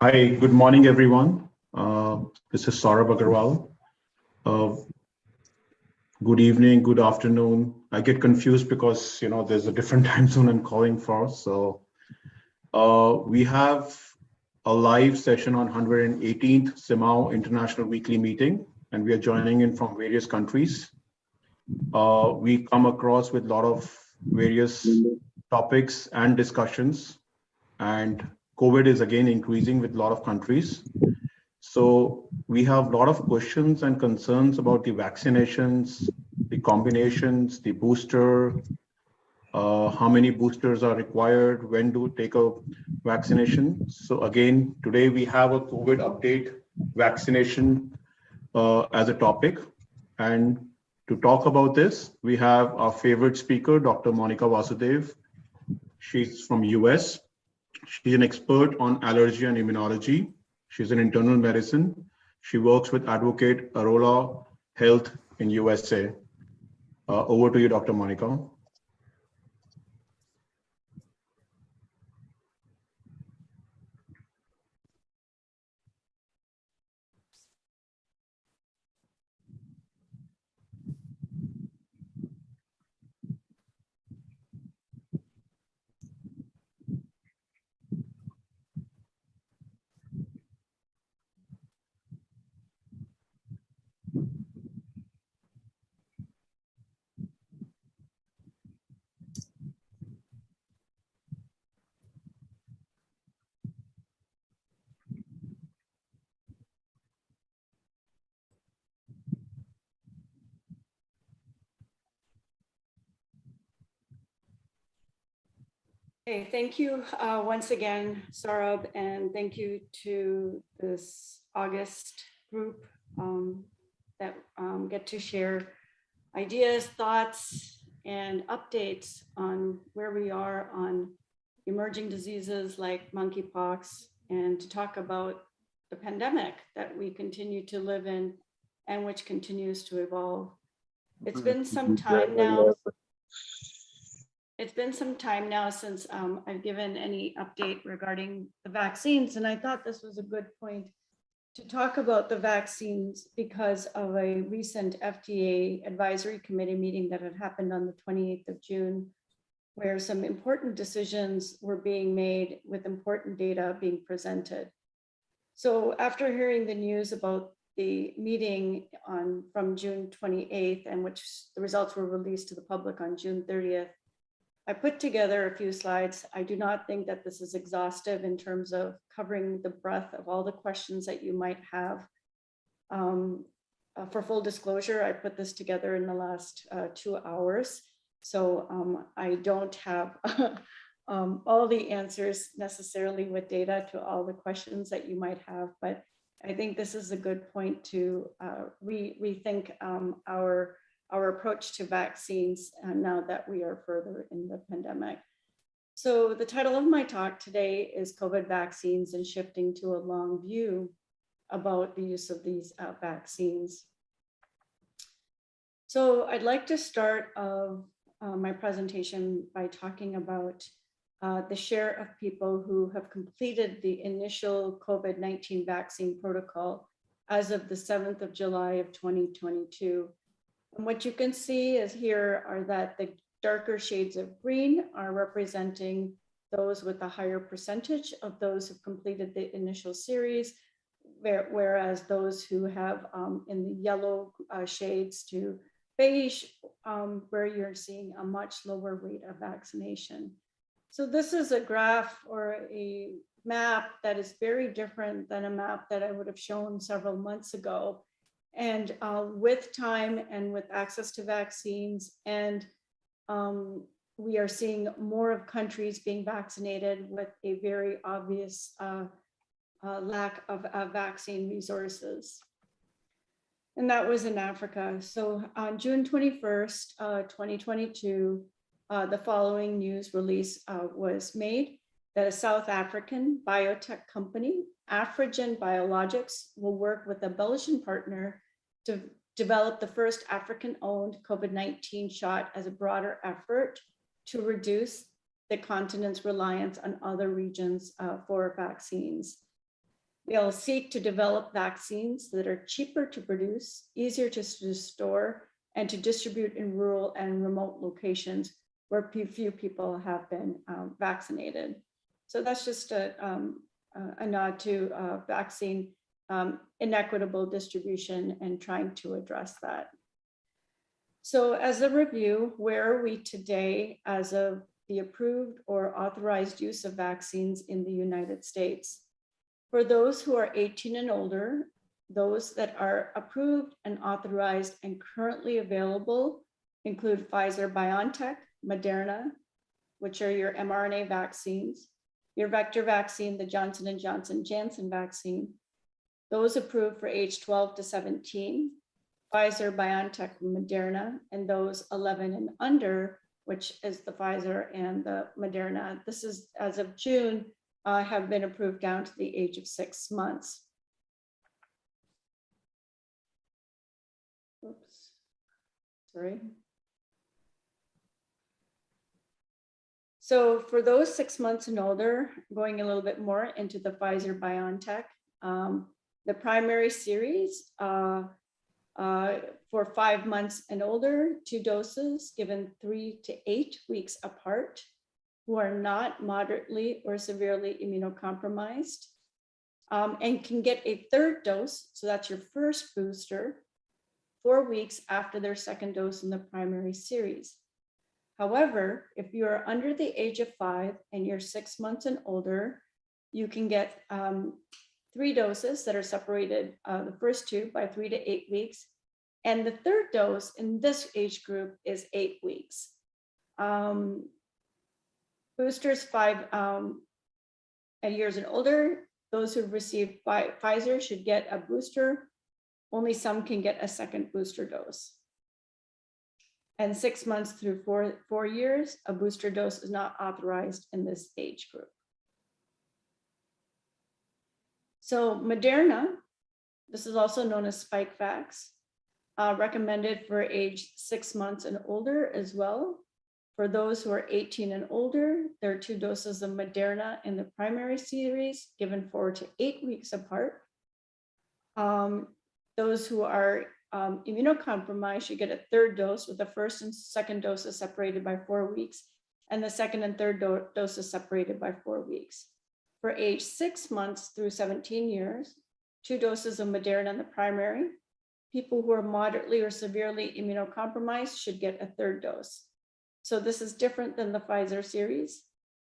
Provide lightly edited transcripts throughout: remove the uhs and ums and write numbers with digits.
Hi, good morning, everyone. This is Saurabh Agarwal. Uh, Good evening, good afternoon. I get confused because there's a different time zone I'm calling for. So we have a live session on 118th CMAAO International Weekly Meeting, and we are joining in from various countries. We come across with a lot of various topics and discussions, and COVID is again increasing with a lot of countries. So we have a lot of questions and concerns about the vaccinations, the combinations, the booster, how many boosters are required, when to take a vaccination. So again, today we have a COVID update vaccination as a topic. And to talk about this, we have our favorite speaker, Dr. Monica Vasudev. She's from US. She's an expert on allergy and immunology. She's in internal medicine. She works with Advocate Arola Health in USA. Over to you, Dr. Monica. Okay, thank you once again, Saurabh, and thank you to this August group that get to share ideas, thoughts, and updates on where we are on emerging diseases like monkeypox, and to talk about the pandemic that we continue to live in and which continues to evolve. It's been some time now. It's been some time now since I've given any update regarding the vaccines, and I thought this was a good point to talk about the vaccines because of a recent FDA advisory committee meeting that had happened on the 28th of June, where some important decisions were being made with important data being presented. So after hearing the news about the meeting from June 28th, and which the results were released to the public on June 30th, I put together a few slides. I do not think that this is exhaustive in terms of covering the breadth of all the questions that you might have. For full disclosure, I put this together in the last 2 hours. So I don't have all the answers necessarily with data to all the questions that you might have, but I think this is a good point to rethink our approach to vaccines now that we are further in the pandemic. So the title of my talk today is COVID Vaccines and Shifting to a Long View about the use of these vaccines. So I'd like to start my presentation by talking about the share of people who have completed the initial COVID-19 vaccine protocol as of the 7th of July of 2022. And what you can see is here are that the darker shades of green are representing those with a higher percentage of those who've completed the initial series, whereas those who have in the yellow shades to beige, where you're seeing a much lower rate of vaccination. So this is a graph or a map that is very different than a map that I would have shown several months ago. And with time and with access to vaccines, and we are seeing more of countries being vaccinated with a very obvious lack of vaccine resources. And that was in Africa. So on June 21st, 2022, the following news release was made that a South African biotech company, Afrigen Biologics, will work with a Belgian partner to develop the first African-owned COVID-19 shot as a broader effort to reduce the continent's reliance on other regions for vaccines. They'll seek to develop vaccines that are cheaper to produce, easier to store, and to distribute in rural and remote locations where few people have been vaccinated. So that's just a nod to vaccine inequitable distribution and trying to address that. So as a review, where are we today as of the approved or authorized use of vaccines in the United States? For those who are 18 and older, those that are approved and authorized and currently available include Pfizer-BioNTech, Moderna, which are your mRNA vaccines, your vector vaccine, the Johnson & Johnson Janssen vaccine, those approved for age 12 to 17, Pfizer-BioNTech, Moderna, and those 11 and under, which is the Pfizer and the Moderna. This is, as of June, have been approved down to the age of 6 months. Oops, sorry. So for those 6 months and older, going a little bit more into the Pfizer-BioNTech, the primary series for 5 months and older, 2 doses given 3 to 8 weeks apart, who are not moderately or severely immunocompromised, and can get a 3rd dose, so that's your first booster, 4 weeks after their 2nd dose in the primary series. However, if you are under the age of 5 and you're 6 months and older, you can get 3 doses that are separated, the first 2 by 3 to 8 weeks. And the 3rd dose in this age group is 8 weeks. Boosters 5 years and older, those who've received Pfizer should get a booster. Only some can get a 2nd booster dose. And 6 months through 4 years, a booster dose is not authorized in this age group. So Moderna, this is also known as Spikevax, recommended for age 6 months and older as well. For those who are 18 and older, there are 2 doses of Moderna in the primary series given 4 to 8 weeks apart. Those who are immunocompromised should get a 3rd dose, with the 1st and 2nd doses separated by 4 weeks, and the 2nd and 3rd doses separated by 4 weeks. For age 6 months through 17 years, 2 doses of Moderna in the primary. People who are moderately or severely immunocompromised should get a 3rd dose. So this is different than the Pfizer series.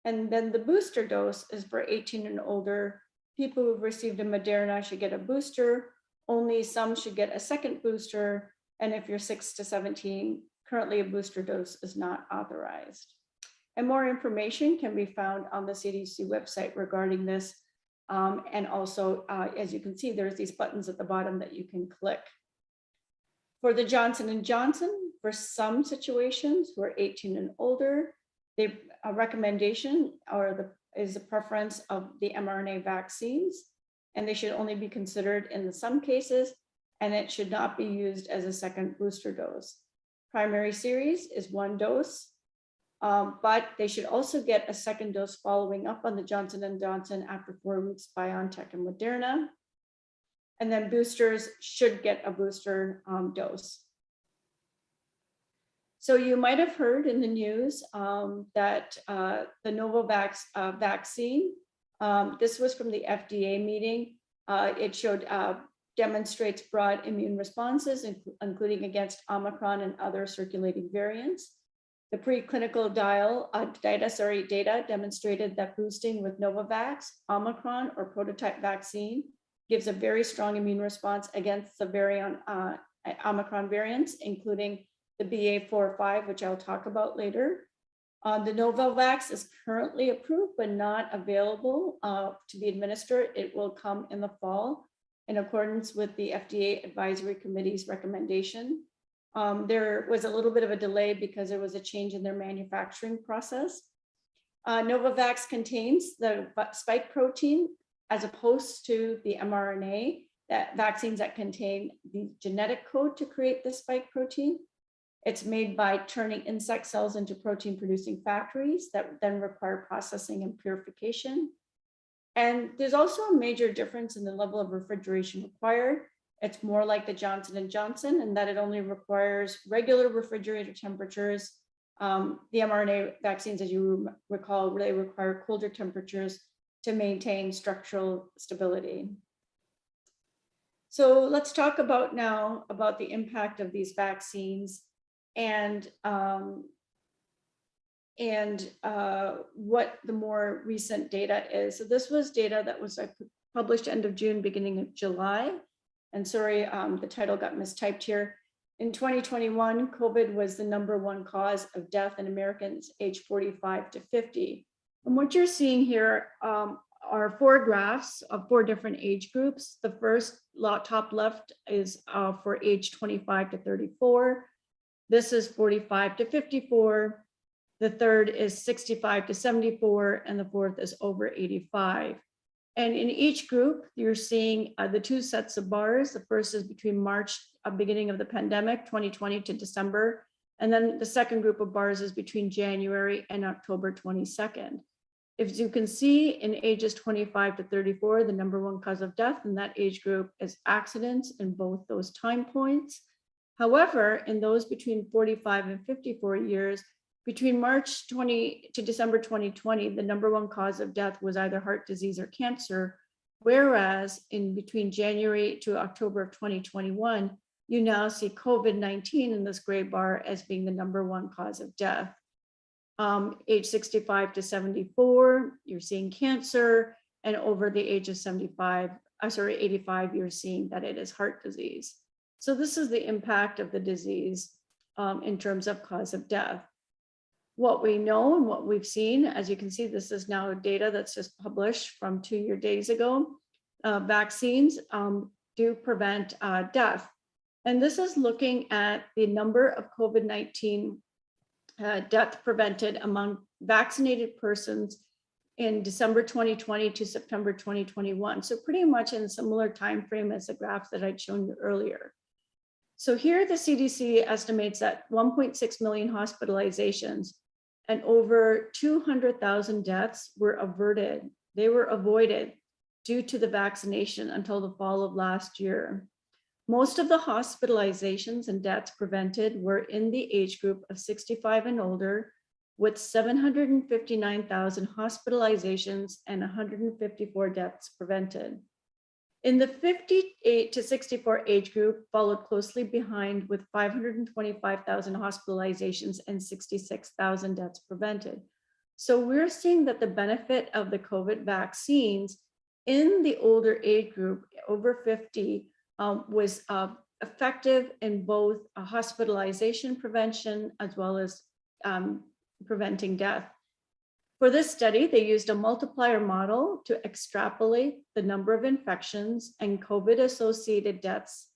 And then the booster dose is for 18 and older. People who've received a Moderna should get a booster. Only some should get a 2nd booster. And if you're 6 to 17, currently a booster dose is not authorized. And more information can be found on the CDC website regarding this. And also, as you can see, there's these buttons at the bottom that you can click. For the Johnson & Johnson, for some situations who are 18 and older, the recommendation is the preference of the mRNA vaccines, and they should only be considered in some cases, and it should not be used as a 2nd booster dose. Primary series is 1 dose, but they should also get a 2nd dose following up on the Johnson & Johnson after 4 weeks, BioNTech and Moderna. And then boosters should get a booster dose. So you might have heard in the news that the Novovax vaccine, this was from the FDA meeting. It showed demonstrates broad immune responses, including against Omicron and other circulating variants. The preclinical data demonstrated that boosting with Novavax, Omicron, or prototype vaccine gives a very strong immune response against the variant Omicron variants, including the BA.4/5, which I'll talk about later. The Novavax is currently approved, but not available to be administered. It will come in the fall in accordance with the FDA Advisory Committee's recommendation. There was a little bit of a delay because there was a change in their manufacturing process. Novavax contains the spike protein as opposed to the mRNA, vaccines that contain the genetic code to create the spike protein. It's made by turning insect cells into protein producing factories that then require processing and purification. And there's also a major difference in the level of refrigeration required. It's more like the Johnson & Johnson in that it only requires regular refrigerator temperatures. The mRNA vaccines, as you recall, really require colder temperatures to maintain structural stability. So let's talk about now about the impact of these vaccines and what the more recent data is. So this was data that was published end of June, beginning of July. And sorry, the title got mistyped here. In 2021, COVID was the #1 cause of death in Americans aged 45 to 50. And what you're seeing here are 4 graphs of 4 different age groups. The first top left is for age 25 to 34. This is 45 to 54. The third is 65 to 74, and the fourth is over 85. And in each group, you're seeing the 2 sets of bars. The first is between March, beginning of the pandemic, 2020 to December. And then the second group of bars is between January and October 22nd. If you can see in ages 25 to 34, the #1 cause of death in that age group is accidents in both those time points. However, in those between 45 and 54 years, between March 20 to December 2020, the #1 cause of death was either heart disease or cancer, whereas in between January to October of 2021, you now see COVID-19 in this gray bar as being the #1 cause of death. Age 65 to 74, you're seeing cancer, and over the age of 85, you're seeing that it is heart disease. So this is the impact of the disease in terms of cause of death. What we know and what we've seen, as you can see, this is now data that's just published from 2 days ago. Vaccines do prevent death. And this is looking at the number of COVID-19 death prevented among vaccinated persons in December 2020 to September 2021. So pretty much in a similar time frame as the graph that I'd shown you earlier. So here the CDC estimates that 1.6 million hospitalizations and over 200,000 deaths were averted. They were avoided due to the vaccination until the fall of last year. Most of the hospitalizations and deaths prevented were in the age group of 65 and older, with 759,000 hospitalizations and 154 deaths prevented. In the 58 to 64 age group, followed closely behind with 525,000 hospitalizations and 66,000 deaths prevented. So we're seeing that the benefit of the COVID vaccines in the older age group, over 50, was effective in both hospitalization prevention as well as preventing death. For this study, they used a multiplier model to extrapolate the number of infections and COVID-associated deaths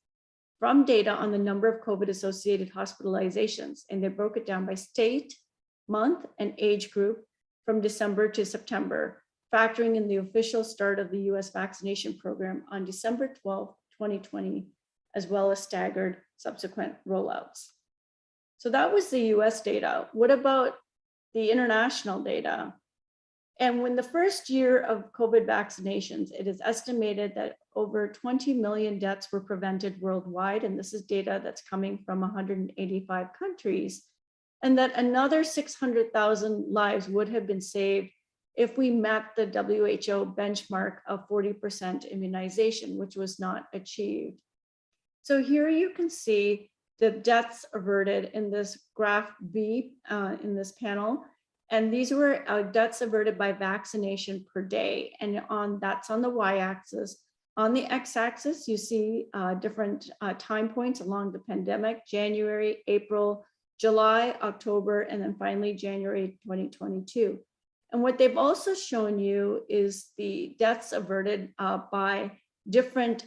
from data on the number of COVID-associated hospitalizations. And they broke it down by state, month, and age group from December to September, factoring in the official start of the US vaccination program on December 12, 2020, as well as staggered subsequent rollouts. So that was the US data. What about the international data? And when the first year of COVID vaccinations, it is estimated that over 20 million deaths were prevented worldwide. And this is data that's coming from 185 countries. And that another 600,000 lives would have been saved if we met the WHO benchmark of 40% immunization, which was not achieved. So here you can see the deaths averted in this graph B in this panel. And these were deaths averted by vaccination per day. And that's on the y-axis. On the x-axis, you see different time points along the pandemic: January, April, July, October, and then finally January 2022. And what they've also shown you is the deaths averted by different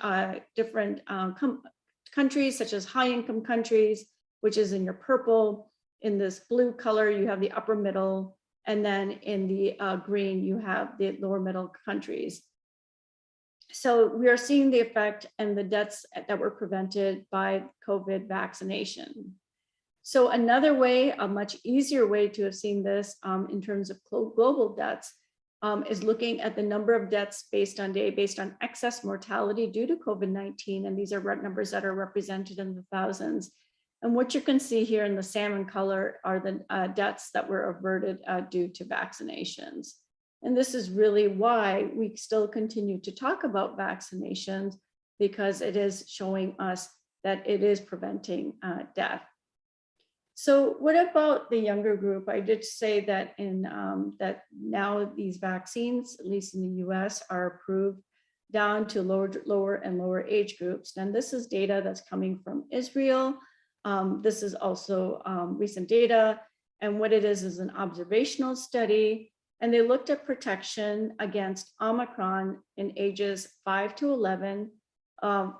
countries, such as high-income countries, which is in your purple. In this blue color, you have the upper middle, and then in the green, you have the lower middle countries. So we are seeing the effect and the deaths that were prevented by COVID vaccination. So another way, a much easier way to have seen this in terms of global deaths, is looking at the number of deaths based on excess mortality due to COVID-19. And these are numbers that are represented in the thousands. And what you can see here in the salmon color are the deaths that were averted due to vaccinations. And this is really why we still continue to talk about vaccinations, because it is showing us that it is preventing death. So what about the younger group? I did say that that now these vaccines, at least in the US, are approved down to lower and lower age groups. And this is data that's coming from Israel. This is also recent data. And what it is an observational study. And they looked at protection against Omicron in ages 5 to 11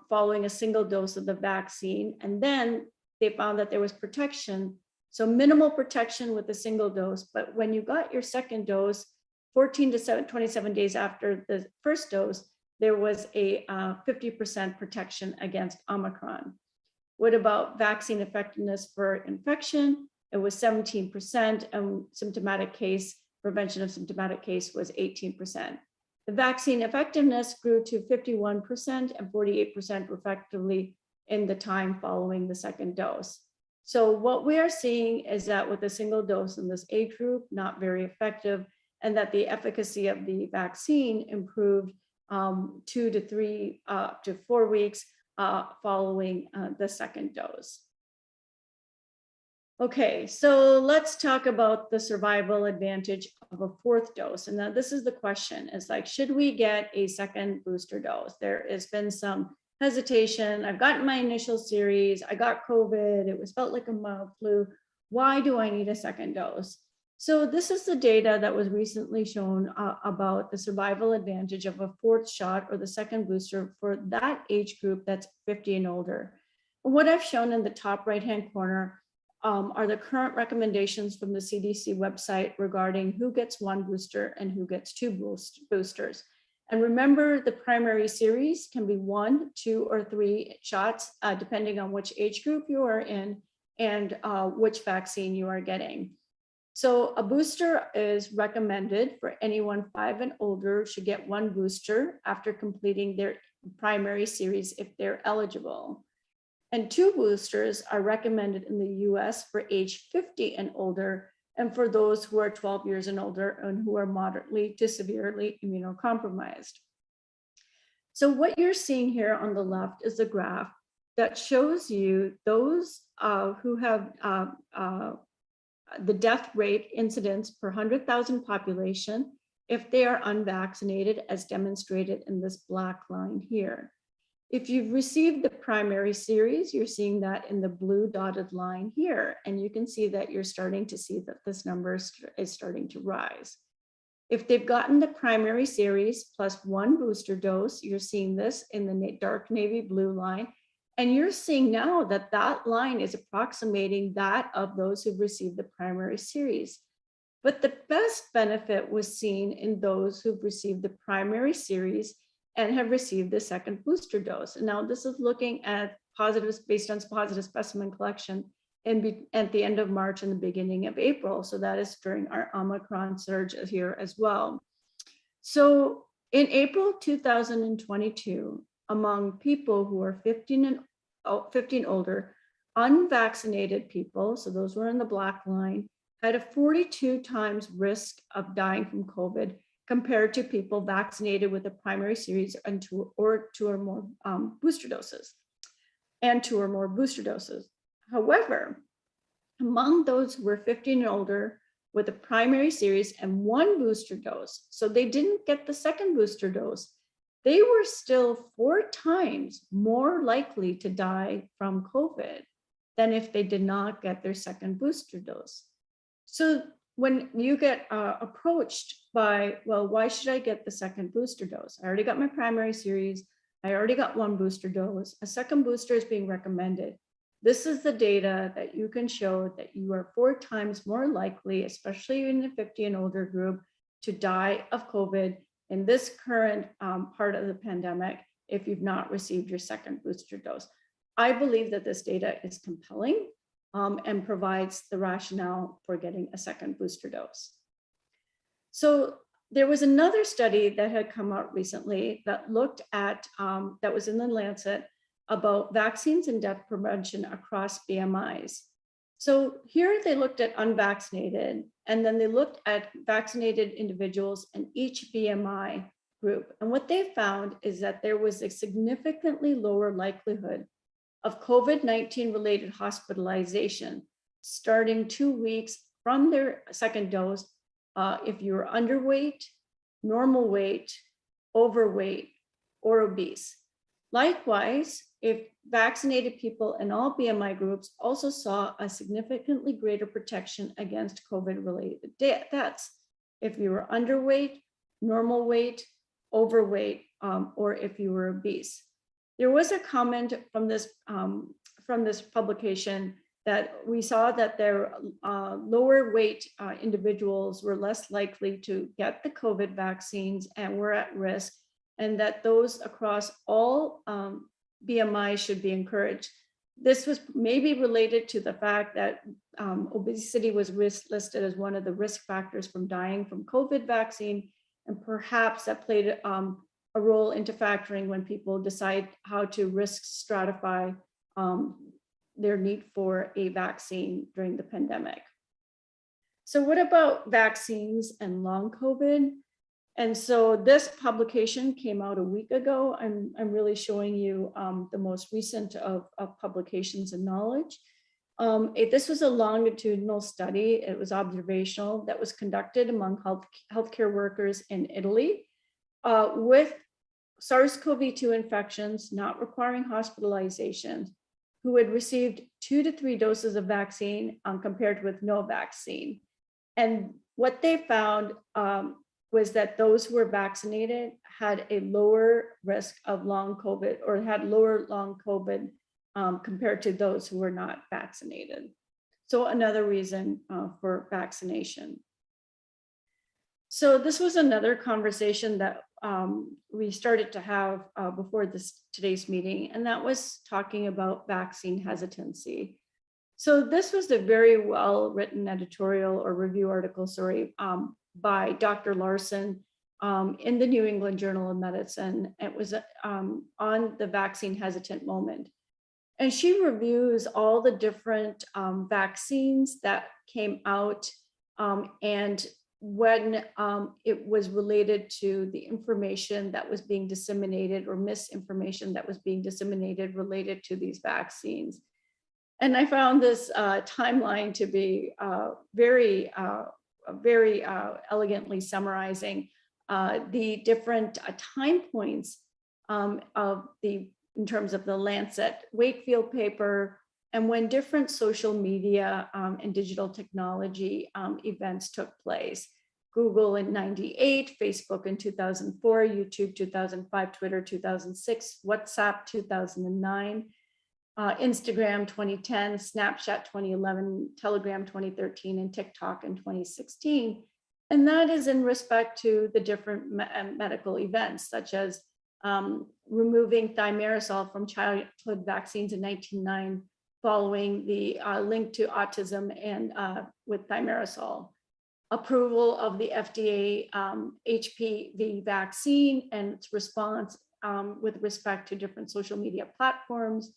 following a single dose of the vaccine. And then they found that there was protection, so minimal protection with a single dose. But when you got your second dose, 14 to 27 days after the first dose, there was a 50% protection against Omicron. What about vaccine effectiveness for infection? It was 17%, and prevention of symptomatic case was 18%. The vaccine effectiveness grew to 51% and 48% respectively in the time following the second dose. So what we are seeing is that with a single dose in this age group, not very effective, and that the efficacy of the vaccine improved 2 to 3 to 4 weeks following the second dose. Okay, so let's talk about the survival advantage of a fourth dose. And now this is the question, is like, should we get a second booster dose? There has been some hesitation. I've gotten my initial series. I got COVID. It felt like a mild flu. Why do I need a second dose? So this is the data that was recently shown about the survival advantage of a fourth shot or the second booster for that age group that's 50 and older. And what I've shown in the top right-hand corner are the current recommendations from the CDC website regarding who gets one booster and who gets two boosters. And remember, the primary series can be 1, 2, or 3 shots, depending on which age group you are in and which vaccine you are getting. So a booster is recommended for anyone 5 and older should get 1 booster after completing their primary series if they're eligible. And 2 boosters are recommended in the US for age 50 and older, and for those who are 12 years and older and who are moderately to severely immunocompromised. So what you're seeing here on the left is a graph that shows you those who have the death rate incidence per 100,000 population if they are unvaccinated, as demonstrated in this black line here. If you've received the primary series, you're seeing that in the blue dotted line here, and you can see that you're starting to see that this number is starting to rise. If they've gotten the primary series plus 1 booster dose, you're seeing this in the dark navy blue line, and you're seeing now that that line is approximating that of those who've received the primary series. But the best benefit was seen in those who've received the primary series and have received the second booster dose. And now this is looking at positives based on positive specimen collection at the end of March and the beginning of April. So that is during our Omicron surge here as well. So in April 2022, among people who are 15 and older, unvaccinated people, so those were in the black line, had a 42 times risk of dying from COVID compared to people vaccinated with a primary series and 2 or more booster doses. However, among those who were 15 and older with a primary series and 1 booster dose, so they didn't get the second booster dose, they were still 4 times more likely to die from COVID than if they did not get their second booster dose. So when you get approached by, well, why should I get the second booster dose? I already got my primary series. I already got 1 booster dose. A second booster is being recommended. This is the data that you can show that you are 4 times more likely, especially in the 50 and older group, to die of COVID in this current part of the pandemic if you've not received your second booster dose. I believe that this data is compelling and provides the rationale for getting a second booster dose. So There was another study that had come out recently that looked at, that was in the Lancet, about vaccines and death prevention across BMIs. So here they looked at unvaccinated, and then they looked at vaccinated individuals in each BMI group. And what they found is that there was a significantly lower likelihood of COVID-19 related hospitalization starting 2 weeks from their second dose if you were underweight, normal weight, overweight, or obese. Likewise, if vaccinated people in all BMI groups also saw a significantly greater protection against COVID-related deaths, if you were underweight, normal weight, overweight, or if you were obese. There was a comment from this publication that we saw that their lower weight individuals were less likely to get the COVID vaccines and were at risk, and that those across all BMI should be encouraged. This was maybe related to the fact that obesity was listed as one of the risk factors from dying from COVID vaccine, and perhaps that played a role into factoring when people decide how to risk stratify their need for a vaccine during the pandemic. So what about vaccines and long COVID? And so this publication came out a week ago. I'm really showing you the most recent of publications and knowledge. This was a longitudinal study. It was observational that was conducted among healthcare workers in Italy with SARS-CoV-2 infections not requiring hospitalization, who had received 2 to 3 doses of vaccine compared with no vaccine. And what they found was that those who were vaccinated had a lower risk of long COVID, or had lower long COVID compared to those who were not vaccinated. So another reason for vaccination. So this was another conversation that we started to have before today's meeting, and that was talking about vaccine hesitancy. So this was a very well written editorial or review article, by Dr. Larson in the New England Journal of Medicine. It was on the vaccine hesitant moment. And she reviews all the different vaccines that came out and when it was related to the information that was being disseminated or misinformation that was being disseminated related to these vaccines. And I found this timeline to be very elegantly summarizing the different time points in terms of the Lancet Wakefield paper, and when different social media and digital technology events took place. Google in '98, Facebook in 2004, YouTube 2005, Twitter 2006, WhatsApp 2009, Instagram 2010, Snapchat 2011, Telegram 2013, and TikTok in 2016. And that is in respect to the different medical events, such as removing thimerosal from childhood vaccines in 1909, following the link to autism and with thimerosal. Approval of the FDA HPV vaccine and its response with respect to different social media platforms,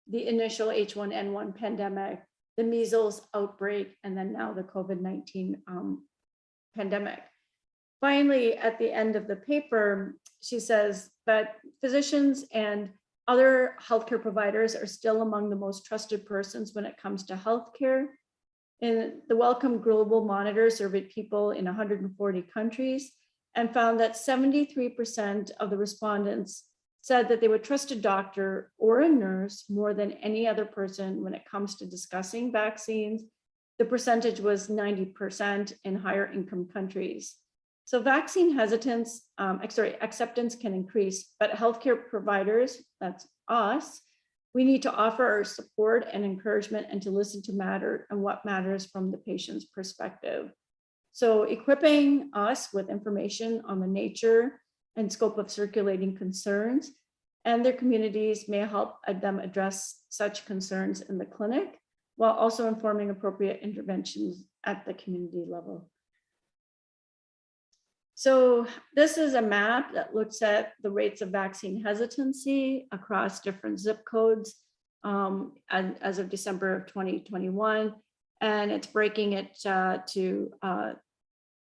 the initial H1N1 pandemic, the measles outbreak, and then now the COVID-19 pandemic. Finally, at the end of the paper, she says that physicians and other healthcare providers are still among the most trusted persons when it comes to healthcare. And the Wellcome Global Monitor surveyed people in 140 countries and found that 73% of the respondents said that they would trust a doctor or a nurse more than any other person when it comes to discussing vaccines. The percentage was 90% in higher income countries. So vaccine acceptance can increase, but healthcare providers, that's us, we need to offer our support and encouragement and to listen to what matters from the patient's perspective. So equipping us with information on the nature and scope of circulating concerns and their communities may help them address such concerns in the clinic, while also informing appropriate interventions at the community level. So this is a map that looks at the rates of vaccine hesitancy across different zip codes as of December of 2021. And it's breaking it to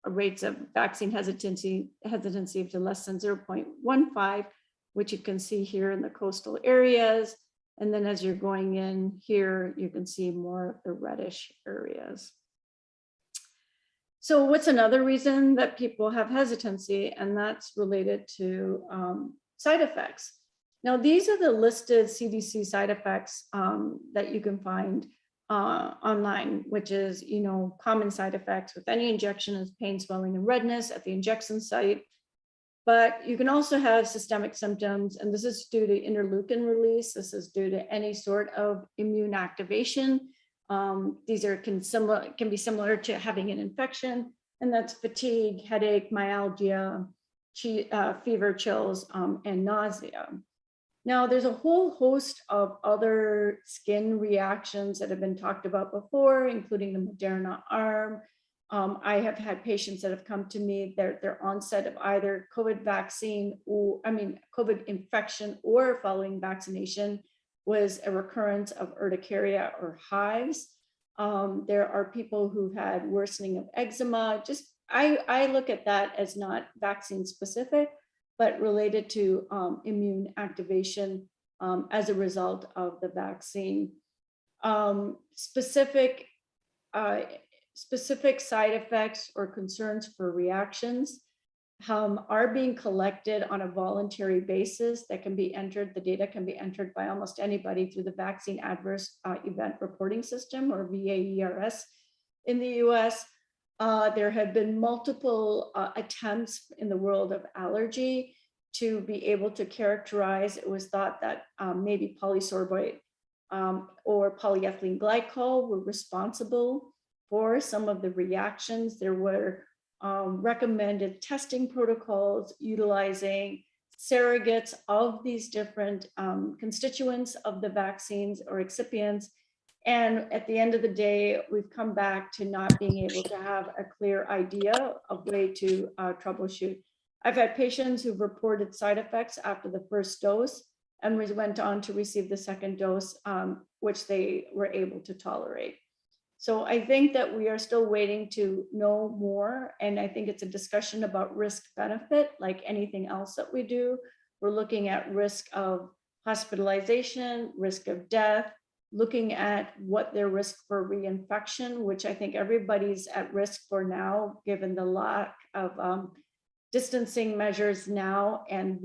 rates of vaccine hesitancy to less than 0.15, which you can see here in the coastal areas. And then as you're going in here, you can see more of the reddish areas. So what's another reason that people have hesitancy? And that's related to side effects. Now, these are the listed CDC side effects that you can find online, which is, common side effects with any injection is pain, swelling, and redness at the injection site. But you can also have systemic symptoms, and this is due to interleukin release. This is due to any sort of immune activation. These can be similar to having an infection, and that's fatigue, headache, myalgia, fever, chills, and nausea. Now, there's a whole host of other skin reactions that have been talked about before, including the Moderna arm. I have had patients that have come to me, their onset of either COVID vaccine COVID infection or following vaccination was a recurrence of urticaria or hives. There are people who've had worsening of eczema. I look at that as not vaccine specific, but related to immune activation as a result of the vaccine. Specific side effects or concerns for reactions are being collected on a voluntary basis that can be entered. The data can be entered by almost anybody through the Vaccine Adverse Event Reporting System, or VAERS, in the US. There have been multiple attempts in the world of allergy to be able to characterize. It was thought that maybe polysorbate or polyethylene glycol were responsible for some of the reactions. There were recommended testing protocols utilizing surrogates of these different constituents of the vaccines or excipients. And at the end of the day, we've come back to not being able to have a clear idea of way to troubleshoot. I've had patients who've reported side effects after the first dose and went on to receive the second dose, which they were able to tolerate. So I think that we are still waiting to know more. And I think it's a discussion about risk benefit, like anything else that we do. We're looking at risk of hospitalization, risk of death, looking at what their risk for reinfection, which I think everybody's at risk for now, given the lack of distancing measures now and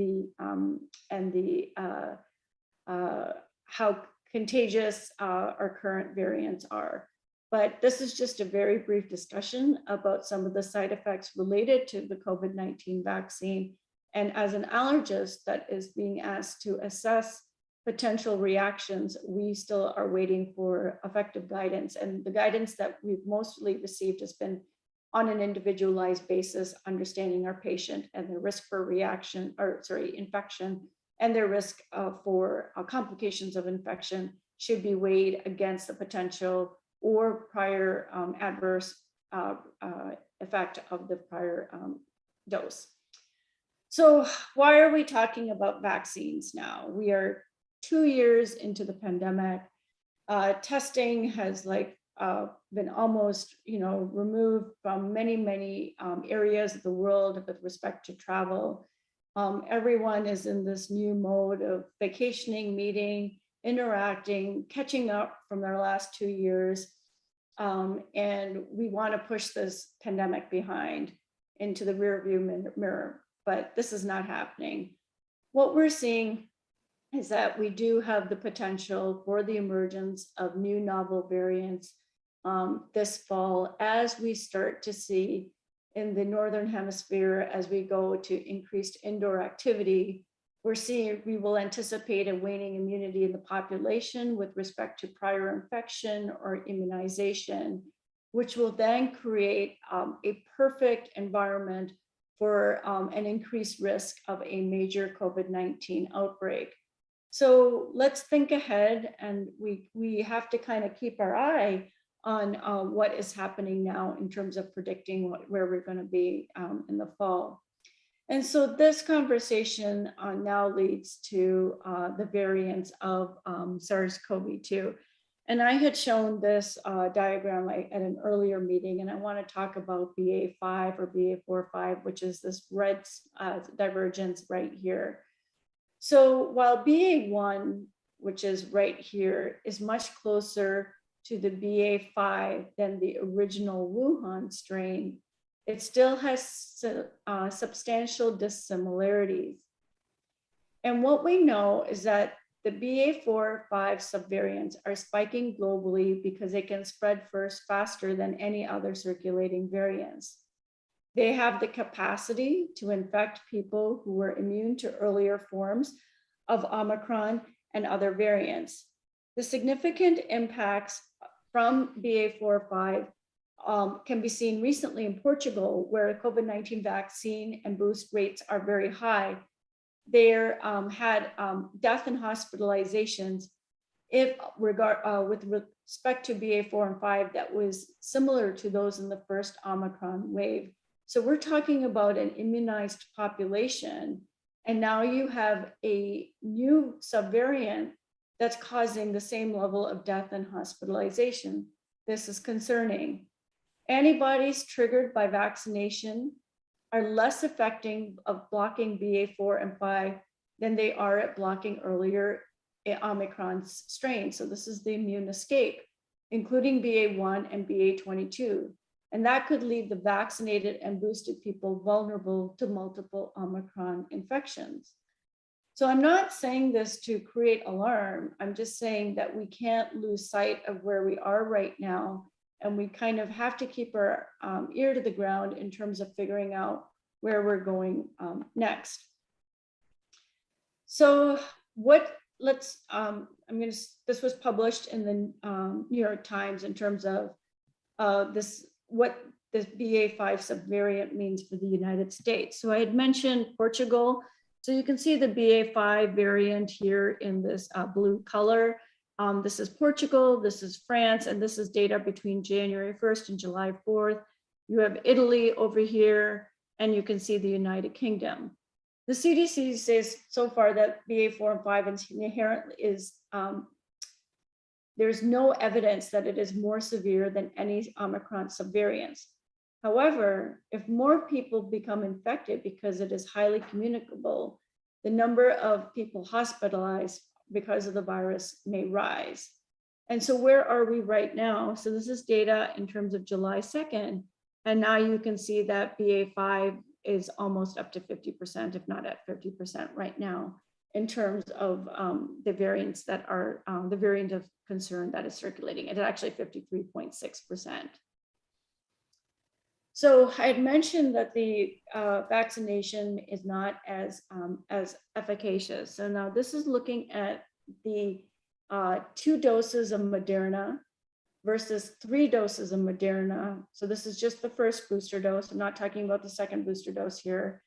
how contagious our current variants are. But this is just a very brief discussion about some of the side effects related to the COVID-19 vaccine. And as an allergist that is being asked to assess potential reactions, we still are waiting for effective guidance. And the guidance that we've mostly received has been on an individualized basis, understanding our patient and their risk for infection, and their risk for complications of infection should be weighed against the potential or prior adverse effect of the prior dose. So why are we talking about vaccines now? We are 2 years into the pandemic. Testing has been almost removed from many areas of the world with respect to travel. Everyone is in this new mode of vacationing, meeting, interacting, catching up from their last 2 years. And we want to push this pandemic behind into the rearview mirror, but this is not happening. What we're seeing is that we do have the potential for the emergence of new novel variants this fall, as we start to see in the Northern Hemisphere, as we go to increased indoor activity. We will anticipate a waning immunity in the population with respect to prior infection or immunization, which will then create a perfect environment for an increased risk of a major COVID-19 outbreak. So let's think ahead, and we have to kind of keep our eye on what is happening now in terms of predicting where we're going to be in the fall. And so this conversation now leads to the variants of SARS-CoV-2. And I had shown this diagram at an earlier meeting, and I want to talk about BA5 or BA4-5, which is this red divergence right here. So while BA1, which is right here, is much closer to the BA5 than the original Wuhan strain, it still has substantial dissimilarities. And what we know is that the BA4-5 subvariants are spiking globally because they can spread faster than any other circulating variants. They have the capacity to infect people who were immune to earlier forms of Omicron and other variants. The significant impacts from BA4-5 can be seen recently in Portugal, where COVID-19 vaccine and boost rates are very high. There had death and hospitalizations with respect to BA4 and 5 that was similar to those in the first Omicron wave. So we're talking about an immunized population, and now you have a new subvariant that's causing the same level of death and hospitalization. This is concerning. Antibodies triggered by vaccination are less effective of blocking BA4 and 5 than they are at blocking earlier Omicron strains. So this is the immune escape, including BA1 and BA22. And that could leave the vaccinated and boosted people vulnerable to multiple Omicron infections. So I'm not saying this to create alarm. I'm just saying that we can't lose sight of where we are right now. And we kind of have to keep our ear to the ground in terms of figuring out where we're going next. So this was published in the New York Times in terms of what this BA5 subvariant means for the United States. So I had mentioned Portugal. So you can see the BA5 variant here in this blue color. This is Portugal, this is France, and this is data between January 1st and July 4th. You have Italy over here, and you can see the United Kingdom. The CDC says so far that BA4 and 5 inherently is, there's no evidence that it is more severe than any Omicron subvariants. However, if more people become infected because it is highly communicable, the number of people hospitalized because of the virus may rise. And so where are we right now? So this is data in terms of July 2nd. And now you can see that BA5 is almost up to 50%, if not at 50% right now, in terms of the variants that are the variant of concern that is circulating. It's actually 53.6%. So I had mentioned that the vaccination is not as efficacious. So now this is looking at the 2 doses of Moderna versus 3 doses of Moderna. So this is just the first booster dose. I'm not talking about the second booster dose here.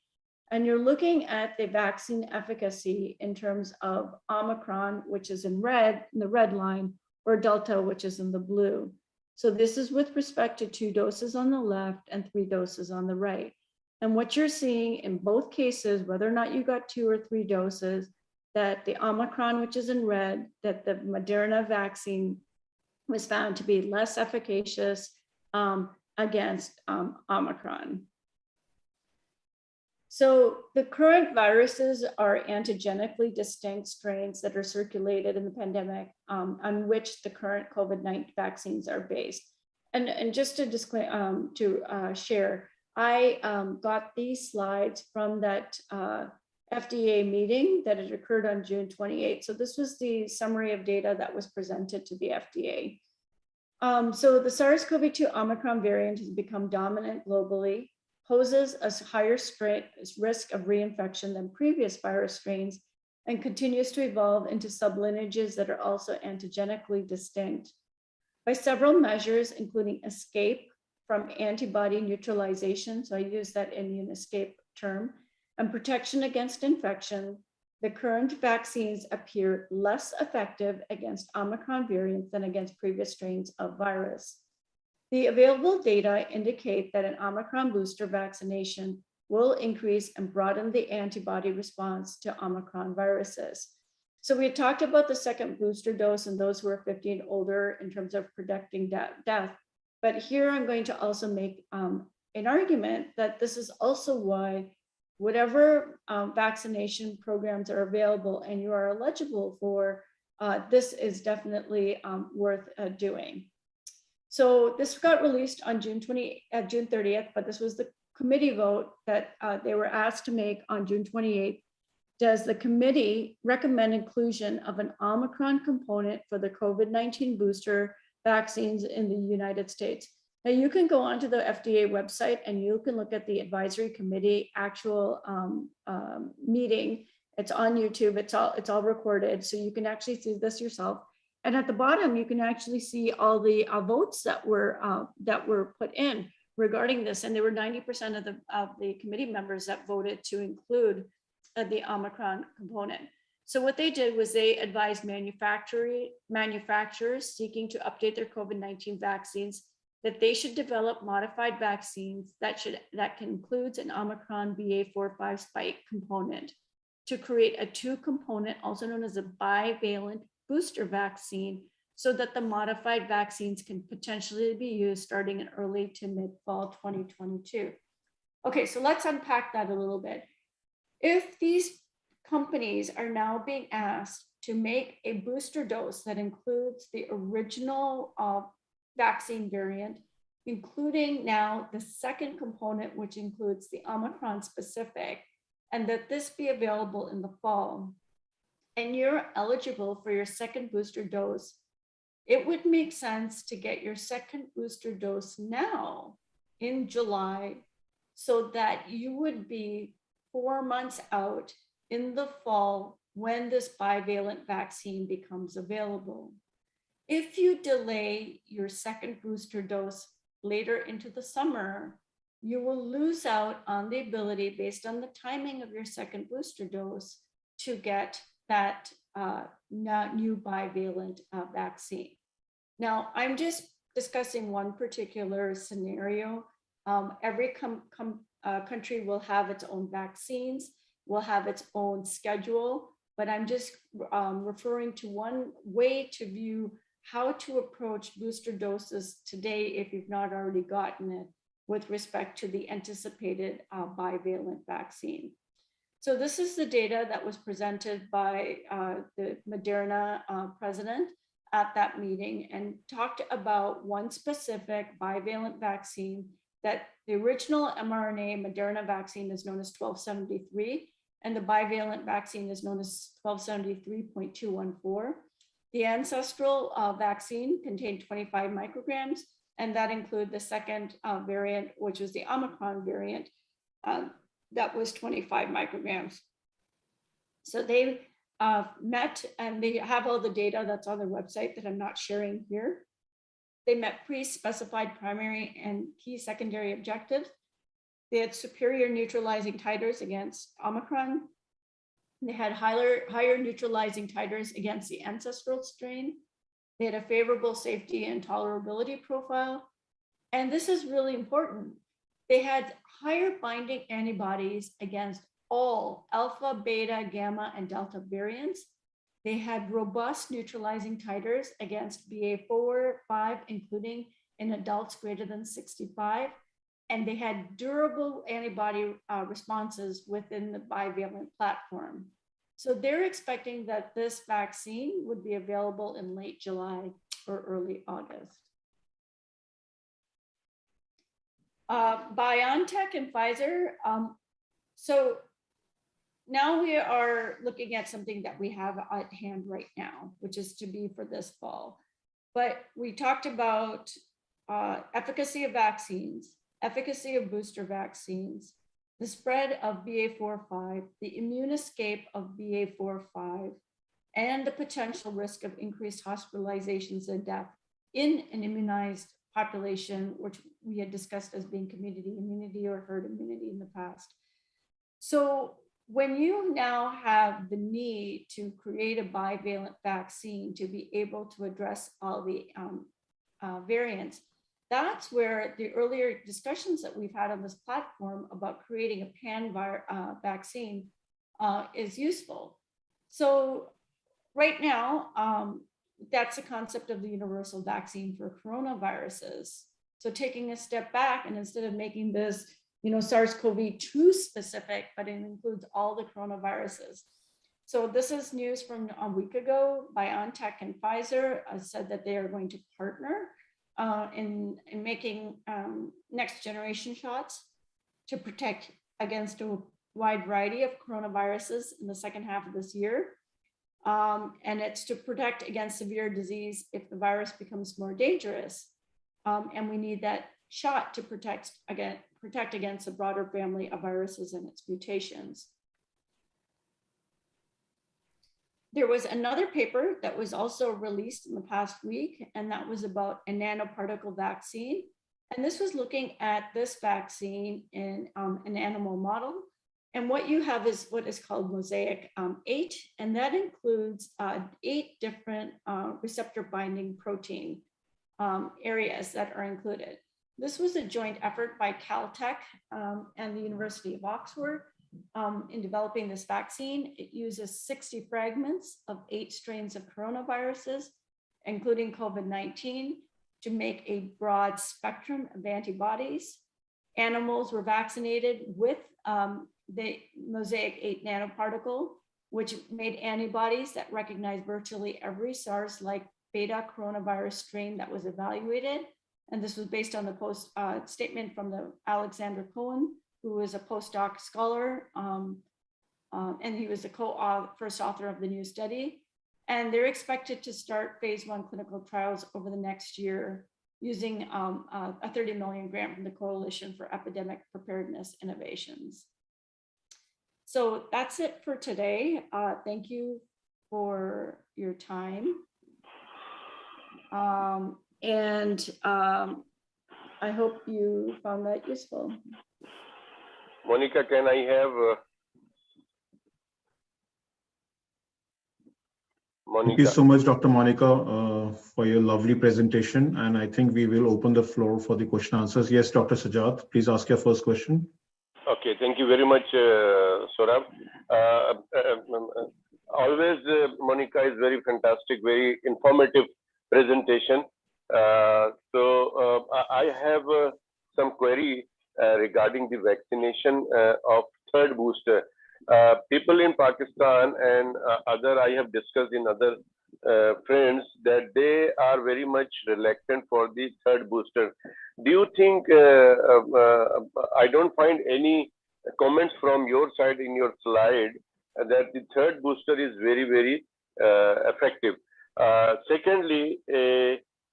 And you're looking at the vaccine efficacy in terms of Omicron, which is in red, in the red line, or Delta, which is in the blue. So this is with respect to 2 doses on the left and 3 doses on the right. And what you're seeing in both cases, whether or not you got 2 or 3 doses, that the Omicron, which is in red, that the Moderna vaccine was found to be less efficacious against Omicron. So the current viruses are antigenically distinct strains that are circulated in the pandemic on which the current COVID-19 vaccines are based. And just to disclaim, share, I got these slides from that FDA meeting that had occurred on June 28th. So this was the summary of data that was presented to the FDA. So the SARS-CoV-2 Omicron variant has become dominant globally, poses a higher risk of reinfection than previous virus strains, and continues to evolve into sublineages that are also antigenically distinct. By several measures, including escape from antibody neutralization, so I use that immune escape term, and protection against infection, the current vaccines appear less effective against Omicron variants than against previous strains of virus. The available data indicate that an Omicron booster vaccination will increase and broaden the antibody response to Omicron viruses. So we talked about the second booster dose and those who are 50 and older in terms of predicting death. But here I'm going to also make an argument that this is also why whatever vaccination programs are available and you are eligible for, this is definitely worth doing. So this got released on June 30th, but this was the committee vote that they were asked to make on June 28th. Does the committee recommend inclusion of an Omicron component for the COVID-19 booster vaccines in the United States? Now you can go onto the FDA website and you can look at the advisory committee actual meeting. It's on YouTube, it's all recorded. So you can actually see this yourself. And at the bottom, you can actually see all the votes that were put in regarding this. And there were 90% of the committee members that voted to include the Omicron component. So what they did was they advised manufacturers seeking to update their COVID-19 vaccines that they should develop modified vaccines that includes an Omicron BA.4/5 spike component to create a 2-component, also known as a bivalent booster vaccine, so that the modified vaccines can potentially be used starting in early to mid-fall 2022. Okay, so let's unpack that a little bit. If these companies are now being asked to make a booster dose that includes the original vaccine variant, including now the second component, which includes the Omicron specific, and that this be available in the fall, and you're eligible for your second booster dose, it would make sense to get your second booster dose now in July so that you would be 4 months out in the fall when this bivalent vaccine becomes available. If you delay your second booster dose later into the summer, you will lose out on the ability, based on the timing of your second booster dose, to get that new bivalent vaccine. Now, I'm just discussing one particular scenario. Every country will have its own vaccines, will have its own schedule, but I'm just referring to one way to view how to approach booster doses today if you've not already gotten it with respect to the anticipated bivalent vaccine. So this is the data that was presented by the Moderna president at that meeting and talked about one specific bivalent vaccine that the original mRNA Moderna vaccine is known as 1273, and the bivalent vaccine is known as 1273.214. The ancestral vaccine contained 25 micrograms, and that included the second variant, which was the Omicron variant, that was 25 micrograms. So they met, and they have all the data that's on their website that I'm not sharing here. They met pre-specified primary and key secondary objectives. They had superior neutralizing titers against Omicron. They had higher neutralizing titers against the ancestral strain. They had a favorable safety and tolerability profile. And this is really important. They had higher binding antibodies against all alpha, beta, gamma, and delta variants. They had robust neutralizing titers against BA.4/5, including in adults greater than 65. And they had durable antibody responses within the bivalent platform. So they're expecting that this vaccine would be available in late July or early August. BioNTech and Pfizer. So now we are looking at something that we have at hand right now, which is to be for this fall. But we talked about efficacy of vaccines, efficacy of booster vaccines, the spread of BA.4/5, the immune escape of BA.4/5, and the potential risk of increased hospitalizations and death in an immunized population, which we had discussed as being community immunity or herd immunity in the past. So when you now have the need to create a bivalent vaccine to be able to address all the variants, that's where the earlier discussions that we've had on this platform about creating a vaccine is useful. So right now, that's the concept of the universal vaccine for coronaviruses. So taking a step back, and instead of making this, SARS-CoV-2 specific, but it includes all the coronaviruses. So this is news from a week ago. BioNTech and Pfizer said that they are going to partner in making next generation shots to protect against a wide variety of coronaviruses in the second half of this year. And it's to protect against severe disease if the virus becomes more dangerous. And we need that shot to protect against a broader family of viruses and its mutations. There was another paper that was also released in the past week, and that was about a nanoparticle vaccine. And this was looking at this vaccine in an animal model. And what you have is what is called Mosaic 8, and that includes 8 different receptor binding protein areas that are included. This was a joint effort by Caltech and the University of Oxford in developing this vaccine. It uses 60 fragments of 8 strains of coronaviruses, including COVID-19, to make a broad spectrum of antibodies. Animals were vaccinated with the Mosaic 8 nanoparticle, which made antibodies that recognize virtually every SARS-like beta coronavirus strain that was evaluated. And this was based on the statement from the Alexander Cohen, who was a postdoc scholar, and he was the first author of the new study. And they're expected to start phase 1 clinical trials over the next year using a 30 million grant from the Coalition for Epidemic Preparedness Innovations. So that's it for today. Thank you for your time. I hope you found that useful. Monica, can I have Monica? Thank you so much, Dr. Monica, for your lovely presentation. And I think we will open the floor for the question answers. Yes, Dr. Sajat, please ask your first question. Okay, thank you very much, Saurabh. Always, Monica is very fantastic, very informative presentation. I have some query regarding the vaccination of third booster. People in Pakistan and I have discussed in other friends that they are very much reluctant for the third booster. Do you think, I don't find any comments from your side in your slide that the third booster is very, very effective. Secondly,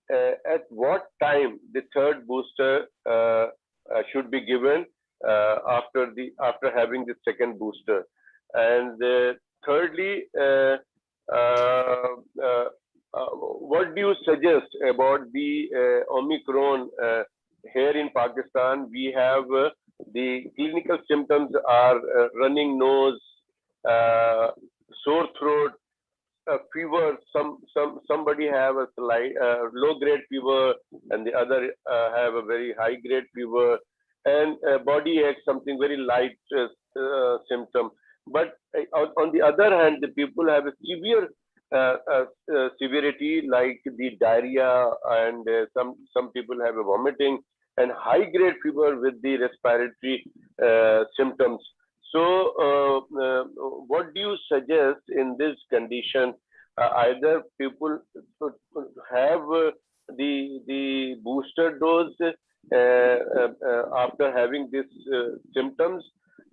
at what time the third booster should be given after having the second booster? And thirdly, what do you suggest about the Omicron? Here in Pakistan, we have the clinical symptoms are running nose, sore throat, fever. Somebody have a slight low grade fever, and the other have a very high grade fever, and body ache, something very light symptom. But on the other hand, the people have a severe severity like the diarrhea, and some people have a vomiting and high grade fever with the respiratory symptoms. So what do you suggest in this condition? Either people should have the booster dose after having these symptoms.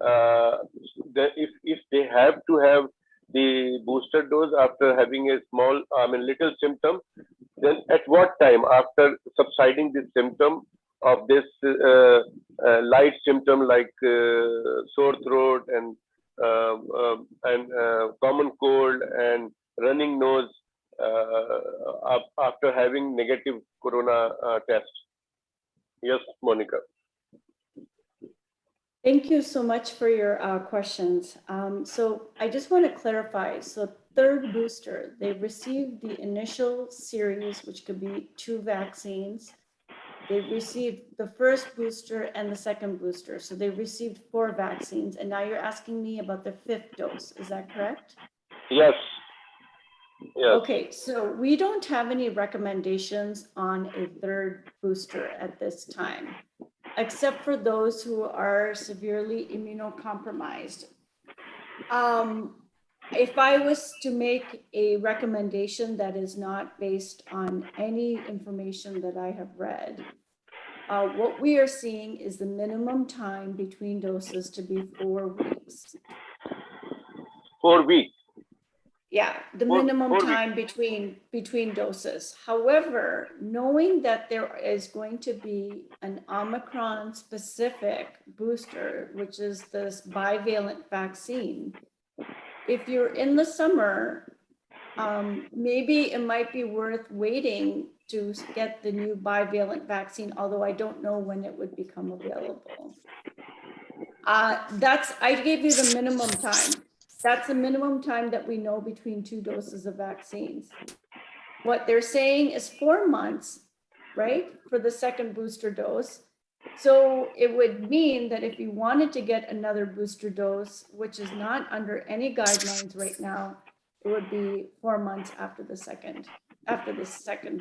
If they have to have the booster dose after having a small, little symptom, then at what time after subsiding the symptom of this light symptom like sore throat and common cold and running nose after having negative corona test? Yes, Monica. Thank you so much for your questions. So I just want to clarify. So third booster, they received the initial series, which could be 2 vaccines. They received the first booster and the second booster. So they received 4 vaccines. And now you're asking me about the 5th dose. Is that correct? Yes. Yes. Okay, so we don't have any recommendations on a 3rd booster at this time, except for those who are severely immunocompromised. If I was to make a recommendation that is not based on any information that I have read, what we are seeing is the minimum time between doses to be 4 weeks. 4 weeks. Yeah, the minimum time between doses. However, knowing that there is going to be an Omicron specific booster, which is this bivalent vaccine, if you're in the summer, maybe it might be worth waiting to get the new bivalent vaccine, although I don't know when it would become available. I gave you the minimum time. That's the minimum time that we know between 2 doses of vaccines. What they're saying is 4 months, right, for the second booster dose. So it would mean that if you wanted to get another booster dose, which is not under any guidelines right now, it would be 4 months after the second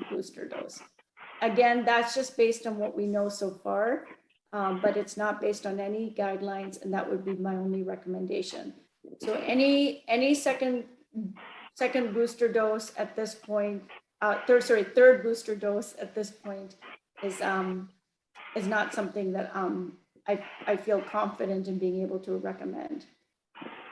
booster dose. Again, that's just based on what we know so far, but it's not based on any guidelines, and that would be my only recommendation. So any second booster dose at this point, third booster dose at this point is not something that I feel confident in being able to recommend.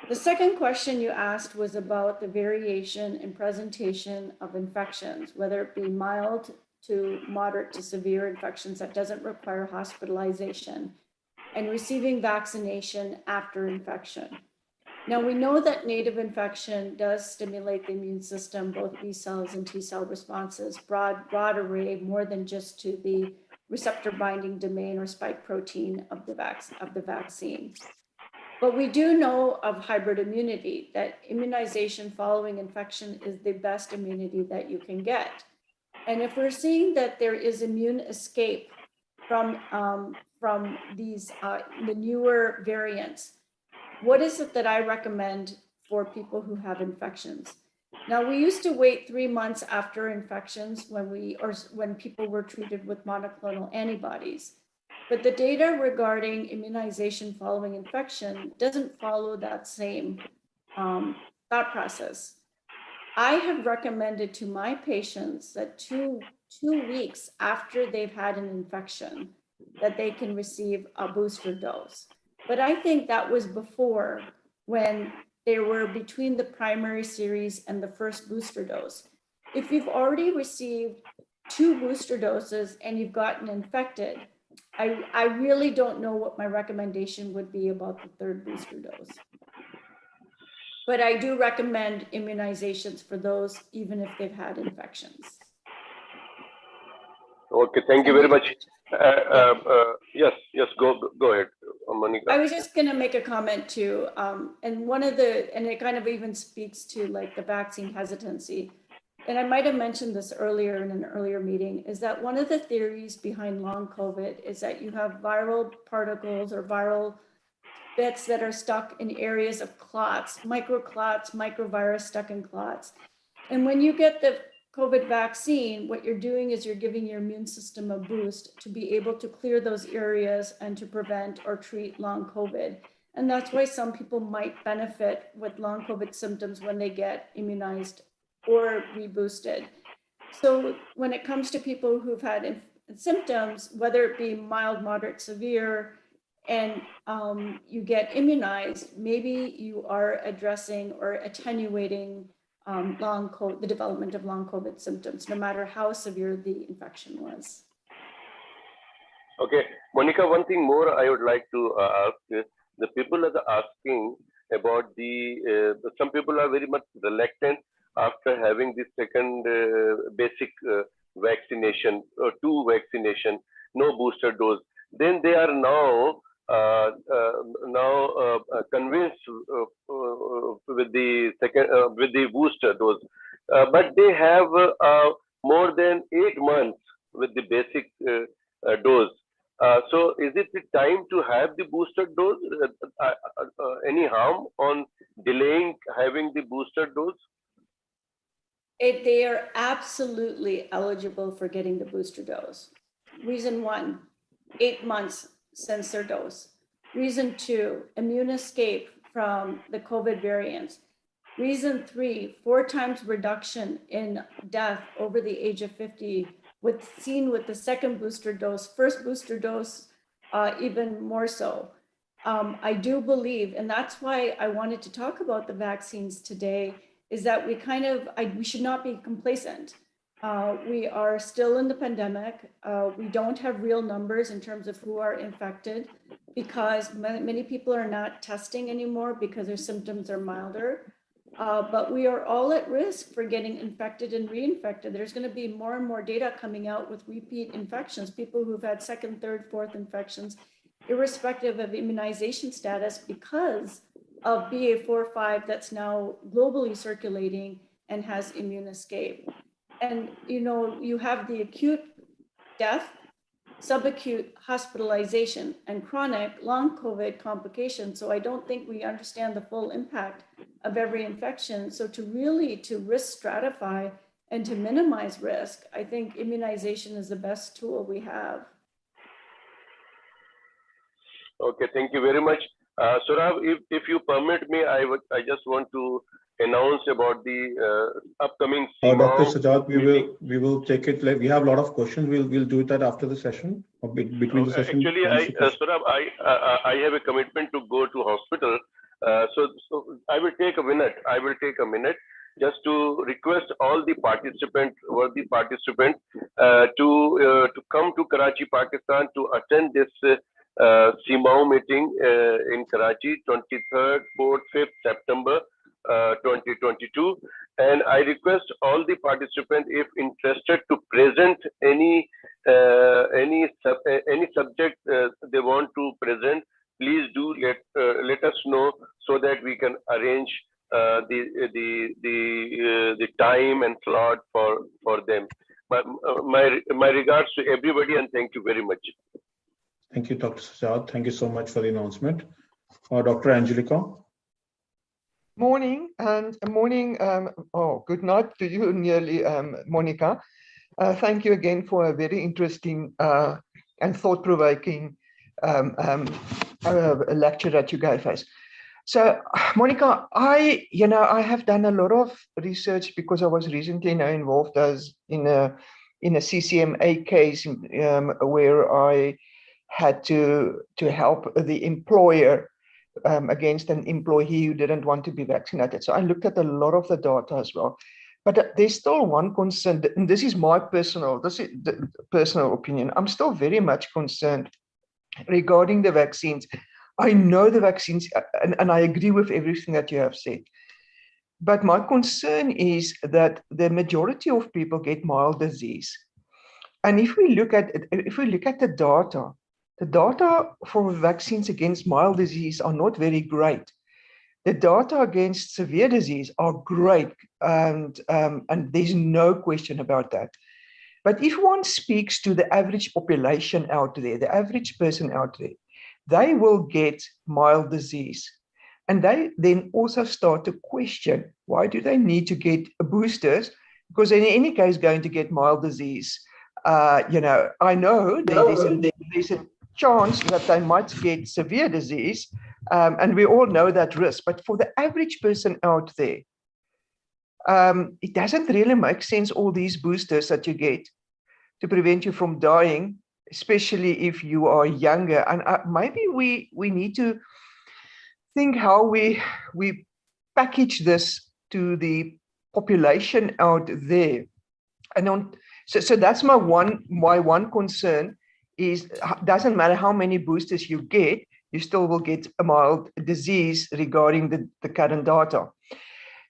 The second question you asked was about the variation in presentation of infections, whether it be mild to moderate to severe infections that doesn't require hospitalization, and receiving vaccination after infection. Now, we know that native infection does stimulate the immune system, both B cells and T cell responses, broad array, more than just to the receptor binding domain or spike protein of the vaccine. But we do know of hybrid immunity, that immunization following infection is the best immunity that you can get. And if we're seeing that there is immune escape from these the newer variants, what is it that I recommend for people who have infections? Now, we used to wait 3 months after infections when people were treated with monoclonal antibodies. But the data regarding immunization following infection doesn't follow that same thought process. I have recommended to my patients that two weeks after they've had an infection, that they can receive a booster dose. But I think that was before, when they were between the primary series and the first booster dose. If you've already received 2 booster doses and you've gotten infected, I really don't know what my recommendation would be about the 3rd booster dose. But I do recommend immunizations for those, even if they've had infections. Okay, thank you very much. Yes, go ahead, Monica. I was just going to make a comment too, and it kind of even speaks to like the vaccine hesitancy. And I might have mentioned this earlier in an earlier meeting, is that one of the theories behind long COVID is that you have viral particles or viral bits that are stuck in areas of clots, microvirus stuck in clots. And when you get the COVID vaccine, what you're doing is you're giving your immune system a boost to be able to clear those areas and to prevent or treat long COVID. And that's why some people might benefit with long COVID symptoms when they get immunized or reboosted. So when it comes to people who've had symptoms, whether it be mild, moderate, severe, and you get immunized, maybe you are addressing or attenuating the development of long COVID symptoms, no matter how severe the infection was. Okay, Monica, one thing more I would like to ask is, the people are asking about some people are very much reluctant after having the second basic vaccination, 2 vaccination, no booster dose. Then they are now convinced with the second with the booster dose, but they have more than 8 months with the basic dose. So is it the time to have the booster dose? Any harm on delaying having the booster dose? They are absolutely eligible for getting the booster dose. Reason one, 8 months since their dose. Reason two, immune escape from the COVID variants. Reason three, 4 times reduction in death over the age of 50, seen with the second booster dose, first booster dose, even more so. I do believe, and that's why I wanted to talk about the vaccines today, is that we should not be complacent. We are still in the pandemic. We don't have real numbers in terms of who are infected because many people are not testing anymore because their symptoms are milder. But we are all at risk for getting infected and reinfected. There's going to be more and more data coming out with repeat infections, people who've had second, third, fourth infections, irrespective of immunization status, because of BA.4/5 that's now globally circulating and has immune escape. And you have the acute death, subacute hospitalization, and chronic long COVID complications. So I don't think we understand the full impact of every infection. So to risk stratify and to minimize risk, I think immunization is the best tool we have. Okay, thank you very much. Saurabh, if you permit me, I just want to announce about the upcoming CMAAO. Dr. Sajjad, we will take it. We have a lot of questions. We'll do that after the session or between the session. Actually, Saurabh, I have a commitment to go to hospital. So I will take a minute. Just to request all the worthy participants, to come to Karachi, Pakistan, to attend this CMAAO meeting in Karachi, 23rd, 4th, 5th September 2022. And I request all the participants, if interested, to present any subject they want to present, please do let us know so that we can arrange the time and slot for them. My regards to everybody, and thank you very much. Thank you, Dr. Sajjad. Thank you so much for the announcement. Dr. Angelica. Morning and morning. Good night to you, nearly, Monica. Thank you again for a very interesting and thought-provoking lecture that you gave us. So, Monica, I have done a lot of research because I was recently involved in a CCMA case where I had to help the employer against an employee who didn't want to be vaccinated. So I looked at a lot of the data as well. But there's still one concern, and this is the personal opinion. I'm still very much concerned regarding the vaccines. I know the vaccines, and I agree with everything that you have said. But my concern is that the majority of people get mild disease. And if we look at the data for vaccines against mild disease are not very great. The data against severe disease are great, and there's no question about that. But if one speaks to the average population out there, the average person out there, they will get mild disease. And they then also start to question, why do they need to get boosters? Because in any case, going to get mild disease, I know there's a chance that they might get severe disease, and we all know that risk. But for the average person out there, it doesn't really make sense, all these boosters that you get to prevent you from dying, especially if you are younger. And maybe we need to think how we package this to the population out there. And so that's my one concern is, doesn't matter how many boosters you get, you still will get a mild disease regarding the current data.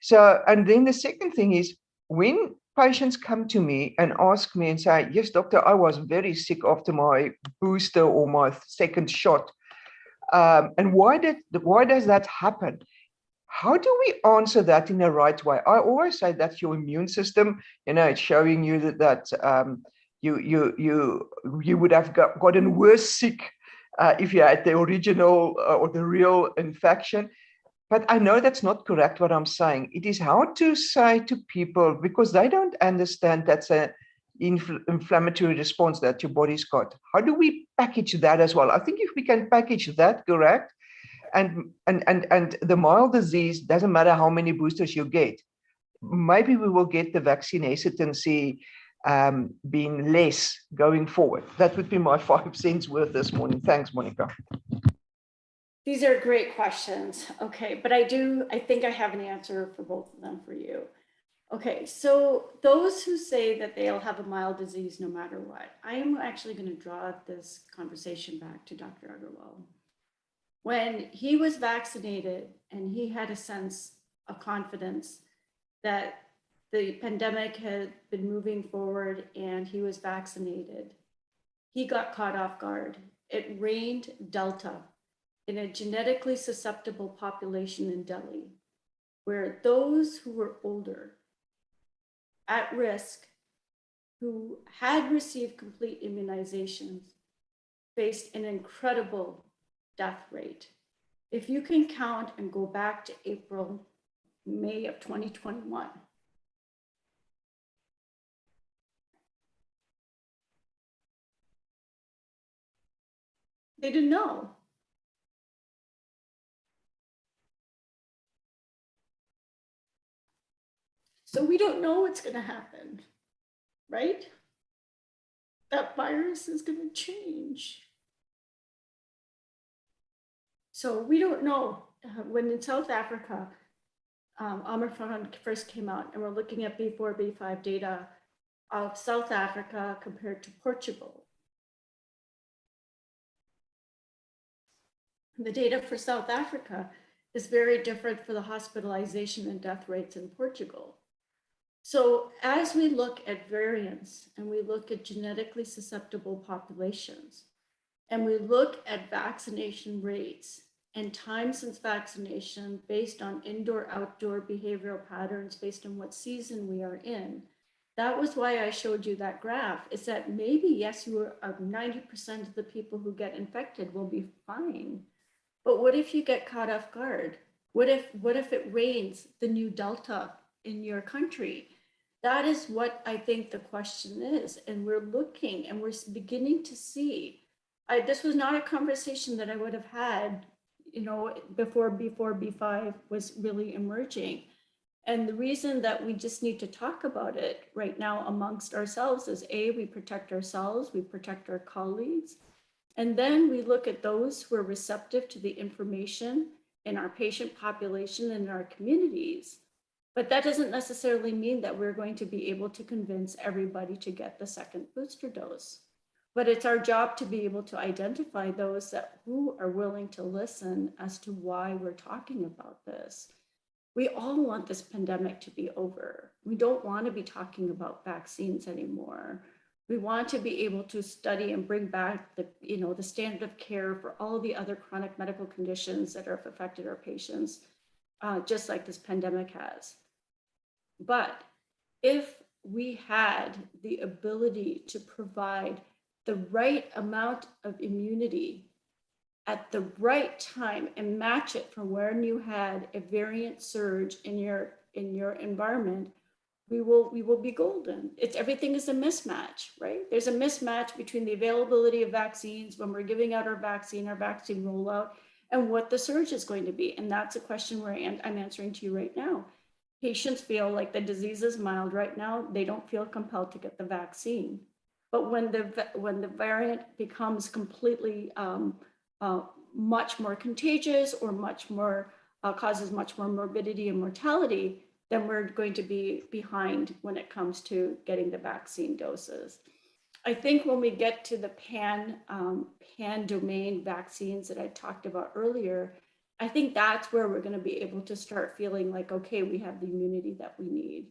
So, and then the second thing is, when patients come to me and ask me and say, yes, doctor, I was very sick after my booster or my second shot. And why does that happen? How do we answer that in the right way? I always say that's your immune system. It's showing you that you would have gotten worse sick if you had the original or the real infection. But I know that's not correct what I'm saying. It is how to say to people, because they don't understand that's an inflammatory response that your body's got. How do we package that as well? I think if we can package that correct, and the mild disease, doesn't matter how many boosters you get, maybe we will get the vaccine hesitancy being less going forward. That would be my 5 cents worth this morning. Thanks, Monica. These are great questions. Okay, but I think I have an answer for both of them for you. Okay, so those who say that they'll have a mild disease no matter what, I am actually going to draw this conversation back to Dr. Agarwal. When he was vaccinated and he had a sense of confidence that the pandemic had been moving forward and he was vaccinated, he got caught off guard. It reigned Delta in a genetically susceptible population in Delhi, where those who were older, at risk, who had received complete immunizations, faced an incredible death rate. If you can count and go back to April, May of 2021, they didn't know. So we don't know what's going to happen, right? That virus is going to change. So we don't know. When in South Africa, Omicron first came out, and we're looking at B4, B5 data of South Africa compared to Portugal. The data for South Africa is very different for the hospitalization and death rates in Portugal. So as we look at variants and we look at genetically susceptible populations, and we look at vaccination rates and time since vaccination based on indoor-outdoor behavioral patterns based on what season we are in, that was why I showed you that graph, is that maybe, yes, 90% of the people who get infected will be fine. But what if you get caught off guard? What if it rains the new Delta in your country? That is what I think the question is. And we're looking and we're beginning to see. This was not a conversation that I would have had, before B5 was really emerging. And the reason that we just need to talk about it right now amongst ourselves is A, we protect ourselves, we protect our colleagues. And then we look at those who are receptive to the information in our patient population and in our communities. But that doesn't necessarily mean that we're going to be able to convince everybody to get the second booster dose. But it's our job to be able to identify those who are willing to listen as to why we're talking about this. We all want this pandemic to be over. We don't want to be talking about vaccines anymore. We want to be able to study and bring back the standard of care for all the other chronic medical conditions that have affected our patients, just like this pandemic has. But if we had the ability to provide the right amount of immunity at the right time and match it from when you had a variant surge in your environment, we will be golden. Everything is a mismatch, right? There's a mismatch between the availability of vaccines when we're giving out our vaccine rollout, and what the surge is going to be. And that's a question I'm answering to you right now. Patients feel like the disease is mild right now. They don't feel compelled to get the vaccine. But when the variant becomes completely much more contagious or causes much more morbidity and mortality, then we're going to be behind when it comes to getting the vaccine doses. I think when we get to the pan-domain vaccines that I talked about earlier, I think that's where we're going to be able to start feeling like, okay, we have the immunity that we need.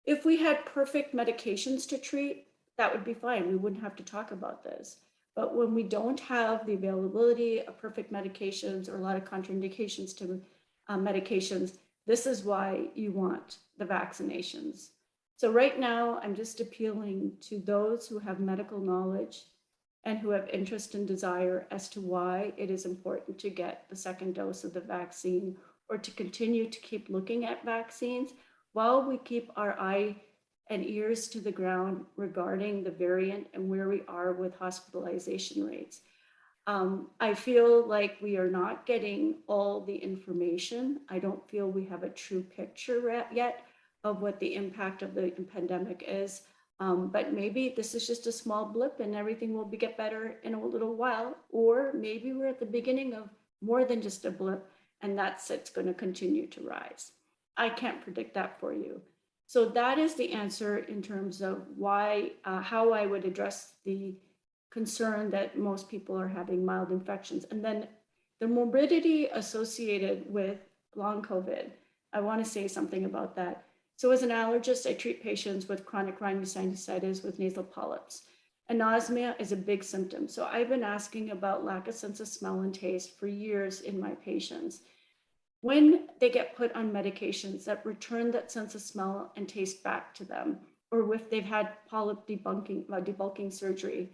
If we had perfect medications to treat, that would be fine. We wouldn't have to talk about this. But when we don't have the availability of perfect medications or a lot of contraindications to medications, this is why you want the vaccinations. So right now, I'm just appealing to those who have medical knowledge and who have interest and desire as to why it is important to get the second dose of the vaccine, or to continue to keep looking at vaccines while we keep our eye and ears to the ground regarding the variant and where we are with hospitalization rates. I feel like we are not getting all the information. I don't feel we have a true picture yet of what the impact of the pandemic is. But maybe this is just a small blip and everything will get better in a little while, or maybe we're at the beginning of more than just a blip, and it's going to continue to rise. I can't predict that for you. So that is the answer in terms of why, how I would address the concern that most people are having mild infections. And then the morbidity associated with long COVID, I want to say something about that. So as an allergist, I treat patients with chronic rhinosinusitis with nasal polyps. Anosmia is a big symptom. So I've been asking about lack of sense of smell and taste for years in my patients. When they get put on medications that return that sense of smell and taste back to them, or if they've had polyp debulking surgery,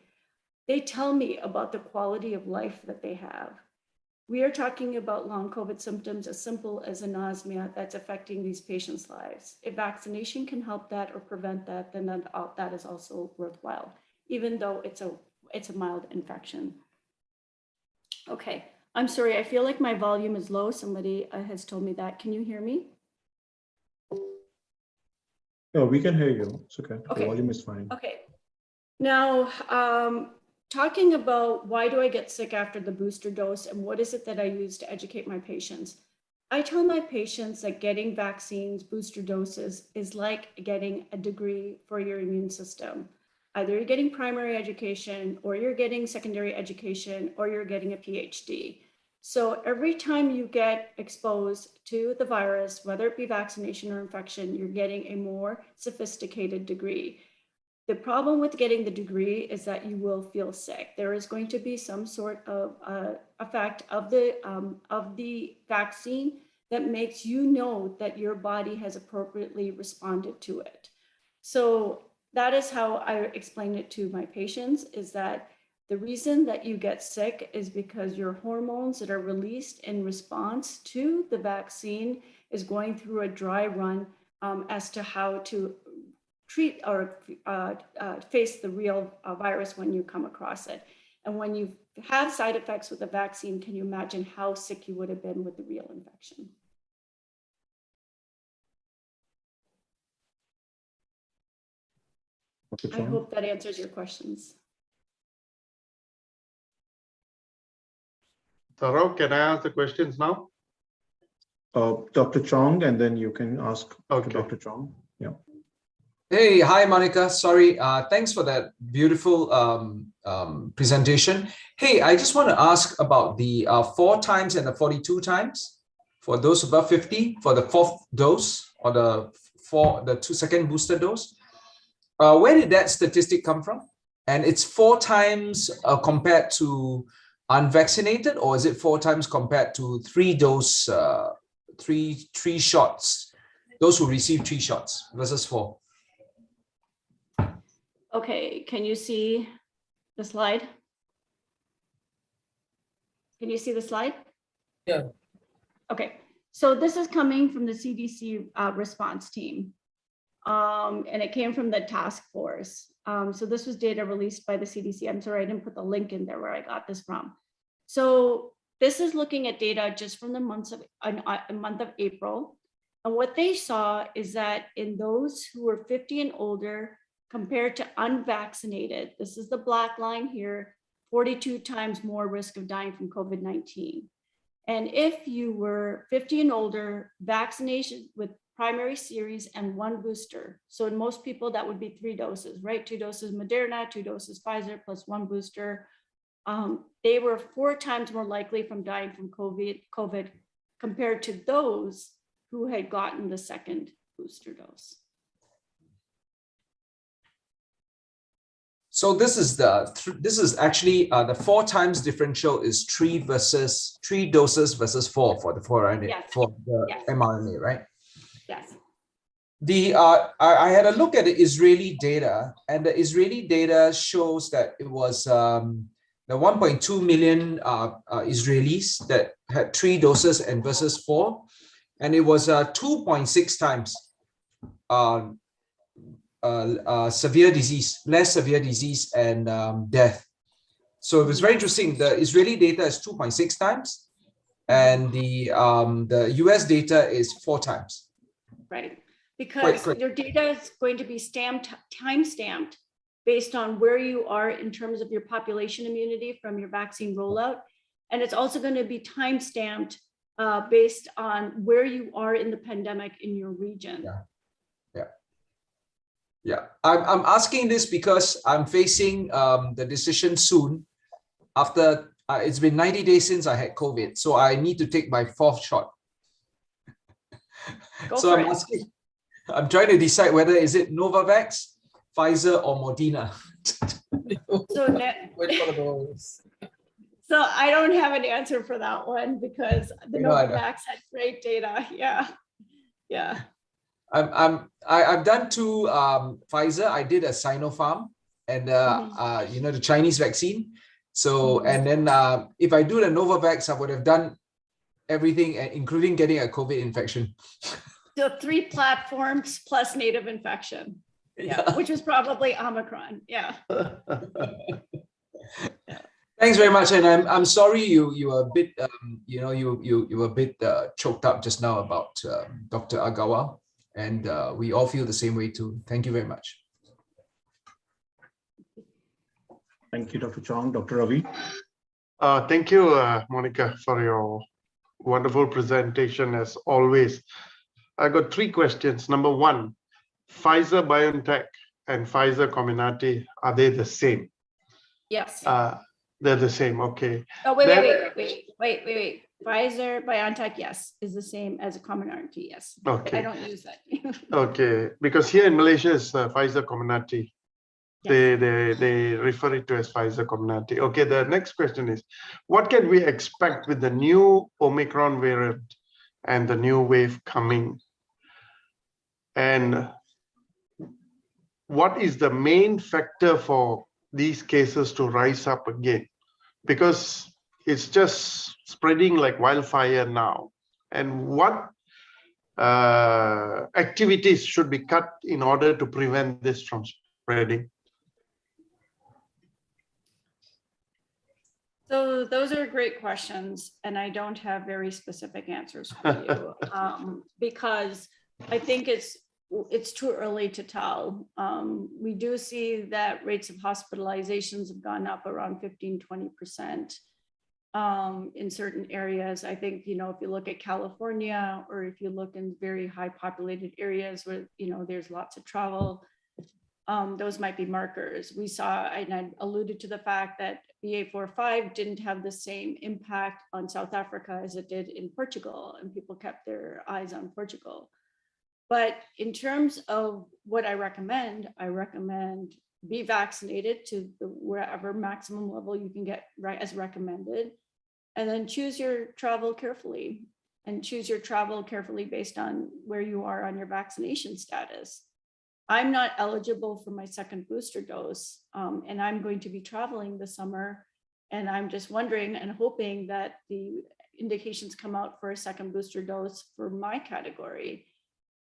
they tell me about the quality of life that they have. We are talking about long COVID symptoms as simple as anosmia that's affecting these patients' lives. If vaccination can help that or prevent that, then that is also worthwhile, even though it's a mild infection. Okay, I'm sorry, I feel like my volume is low. Somebody has told me that. Can you hear me? No, we can hear you. It's okay. Okay. The volume is fine. Okay. Now, talking about why do I get sick after the booster dose and what is it that I use to educate my patients? I tell my patients that getting vaccines, booster doses, is like getting a degree for your immune system. Either you're getting primary education, or you're getting secondary education, or you're getting a PhD. So every time you get exposed to the virus, whether it be vaccination or infection, you're getting a more sophisticated degree. The problem with getting the degree is that you will feel sick. There is going to be some sort of effect of the vaccine that makes you know that your body has appropriately responded to it. So that is how I explain it to my patients, is that the reason that you get sick is because your hormones that are released in response to the vaccine is going through a dry run as to how to treat or face the real virus when you come across it. And when you have side effects with the vaccine, can you imagine how sick you would have been with the real infection? I hope that answers your questions. Tarav, can I ask the questions now? Dr. Chong, and then you can ask Okay. Dr. Chong. Yeah. Hey, hi, Monica. Sorry. Thanks for that beautiful presentation. Hey, I just want to ask about the 4 times and the 42 times for those above 50 for the 4th dose or the second booster dose. Where did that statistic come from? And it's 4 times compared to unvaccinated, or is it 4 times compared to 3 dose, three shots, those who receive 3 shots versus 4? Okay, can you see the slide? Can you see the slide? Yeah. Okay, so this is coming from the CDC response team. And it came from the task force. So this was data released by the CDC. I'm sorry, I didn't put the link in there where I got this from. So this is looking at data just from the month of April. And what they saw is that in those who were 50 and older compared to unvaccinated, this is the black line here, 42 times more risk of dying from COVID-19. And if you were 50 and older, vaccination with primary series and 1 booster. So in most people, that would be 3 doses, right? 2 doses Moderna, 2 doses Pfizer, plus 1 booster. They were 4 times more likely from dying from COVID compared to those who had gotten the second booster dose. So this is actually the 4 times differential is 3 doses versus 4 for the mRNA, Yes. for the Yes. mRNA, right? Yes. I had a look at the Israeli data, and the Israeli data shows that it was the 1.2 million Israelis that had 3 doses and versus 4, and it was 2.6 times severe disease, less severe disease and death. So it was very interesting. The Israeli data is 2.6 times, and the US data is 4 times. Right, because your data is going to be time stamped based on where you are in terms of your population immunity from your vaccine rollout. And it's also going to be time stamped based on where you are in the pandemic in your region. Yeah. I'm asking this because I'm facing the decision soon after it's been 90 days since I had COVID. So I need to take my 4th shot. So I'm asking, I'm trying to decide whether is it Novavax, Pfizer, or Moderna. So I don't have an answer for that one because the Novavax had great data. Yeah. I've done 2 Pfizer. I did a Sinopharm and the Chinese vaccine. So and then if I do the Novavax, I would have done everything, including getting a COVID infection. So 3 platforms plus native infection, which was probably Omicron. Yeah. Thanks very much, and I'm sorry you were a bit you were a bit choked up just now about Dr. Agarwal, and we all feel the same way too. Thank you very much. Thank you, Dr. Chong. Dr. Ravi. Thank you, Monica, for your wonderful presentation as always. I got 3 questions. Number 1, Pfizer BioNTech and Pfizer Comirnaty, are they the same? Yes. They're the same. Okay. Oh, wait. Pfizer BioNTech, yes, is the same as a Comirnaty. Yes. Okay. I don't use that. Okay, because here in Malaysia it's Pfizer Comirnaty. Yeah. They refer it to as Pfizer Comirnaty. Okay, the next question is, what can we expect with the new Omicron variant and the new wave coming? And what is the main factor for these cases to rise up again? Because it's just spreading like wildfire now. And what activities should be cut in order to prevent this from spreading? So those are great questions, and I don't have very specific answers for you because I think it's too early to tell. We do see that rates of hospitalizations have gone up around 15–20% in certain areas. I think, if you look at California, or if you look in very high populated areas where, there's lots of travel, those might be markers. We saw, and I alluded to the fact that BA.4/5 didn't have the same impact on South Africa as it did in Portugal, and people kept their eyes on Portugal. But in terms of what I recommend be vaccinated to wherever maximum level you can get, right, as recommended, and then choose your travel carefully, and choose your travel carefully based on where you are on your vaccination status. I'm not eligible for my 2nd booster dose, and I'm going to be traveling this summer, and I'm just wondering and hoping that the indications come out for a 2nd booster dose for my category.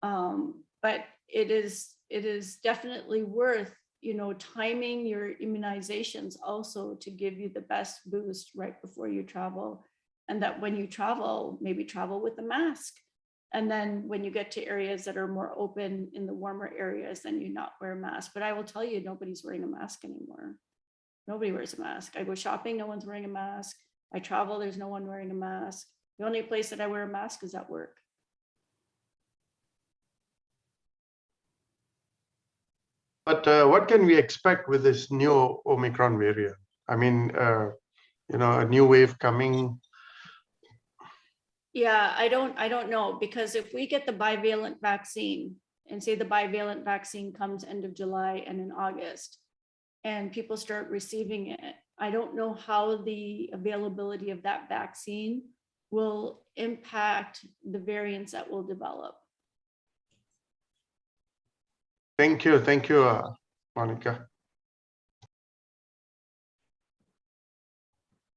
But it is definitely worth, timing your immunizations also to give you the best boost right before you travel, and that when you travel, maybe travel with a mask. And then when you get to areas that are more open in the warmer areas, then you not wear a mask. But I will tell you, nobody's wearing a mask anymore. Nobody wears a mask. I go shopping, no one's wearing a mask. I travel, there's no one wearing a mask. The only place that I wear a mask is at work. But what can we expect with this new Omicron variant? I mean, a new wave coming. Yeah, I don't know, because if we get the bivalent vaccine, and say the bivalent vaccine comes end of July and in August, and people start receiving it, I don't know how the availability of that vaccine will impact the variants that will develop. Thank you, Monica.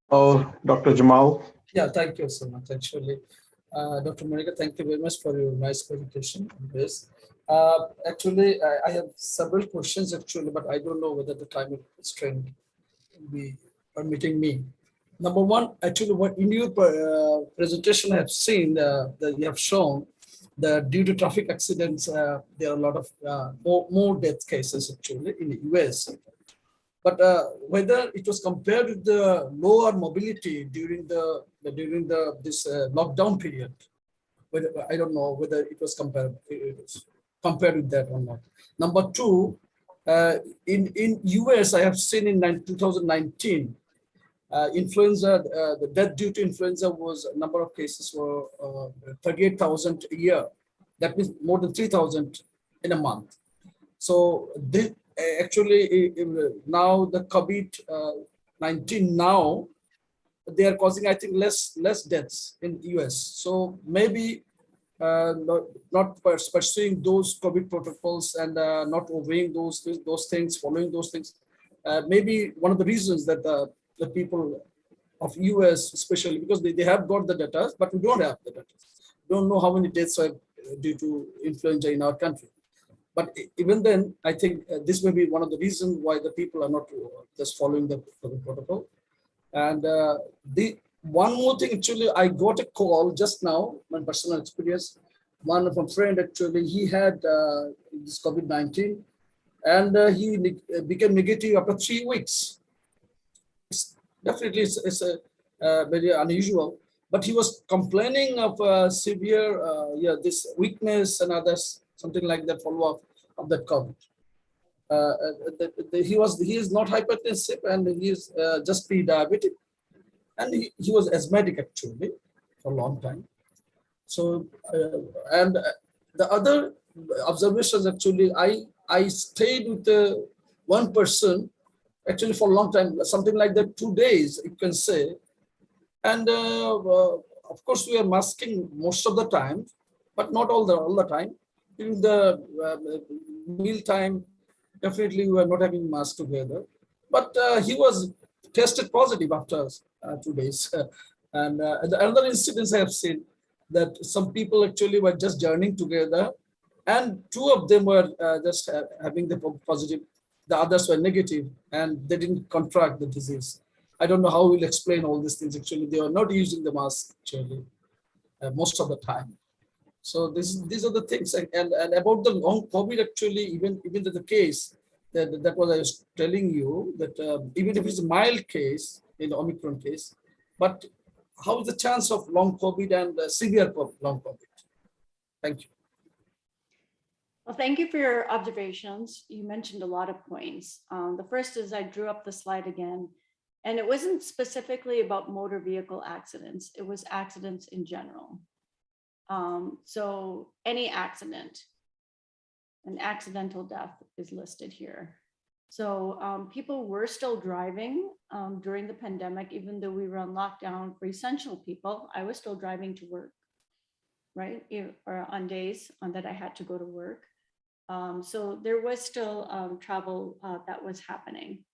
Dr. Jamal. Yeah, thank you so much. Actually, Dr. Monica, thank you very much for your nice presentation on this. Actually, I have several questions actually, but I don't know whether the time constraint will be permitting me. Number one, actually, what in your presentation I have seen that you have shown that due to traffic accidents, there are a lot of more death cases actually in the US. But whether it was compared with the lower mobility during this lockdown period, whether, I don't know whether it was compared with that or not. Number two, in US, I have seen in 2019, influenza, the death due to influenza was number of cases were 38,000 a year. That means more than 3,000 in a month. So this, actually, now the COVID-19 now, they are causing, I think, less deaths in US. So maybe not pursuing those COVID protocols and not obeying those things, following those things. Maybe one of the reasons that the people of US, especially because they have got the data, but we don't have the data. Don't know how many deaths are due to influenza in our country. But even then, I think this may be one of the reasons why the people are not just following the protocol. And the one more thing, actually, I got a call just now, my personal experience. One of a friend, actually, he had this COVID-19, and he became negative after 3 weeks. Definitely, it's a very unusual. But he was complaining of severe, this weakness and others, something like that, follow-up of that COVID. He is not hypertensive, and he is just pre-diabetic, and he was asthmatic actually for a long time. So and the other observations, actually, I stayed with one person actually for a long time, something like that, 2 days, you can say. And of course, we are masking most of the time, but not all the time. During the meal time, definitely we are not having mask together. But he was tested positive after 2 days. And another incidents I have seen that some people actually were just journeying together, and 2 of them were just having the positive, the others were negative, and they didn't contract the disease. I don't know how we'll explain all these things. Actually, they are not using the mask actually most of the time. So these are the things. And about the long COVID, actually, even the case that was I was telling you that even if it's a mild case in the Omicron case, but how is the chance of long COVID and severe long COVID? Thank you. Well, thank you for your observations. You mentioned a lot of points. The first is I drew up the slide again, and it wasn't specifically about motor vehicle accidents. It was accidents in general. So any accident, an accidental death is listed here. So people were still driving during the pandemic, even though we were on lockdown for essential people. I was still driving to work, right? Or on days that I had to go to work. So there was still travel that was happening.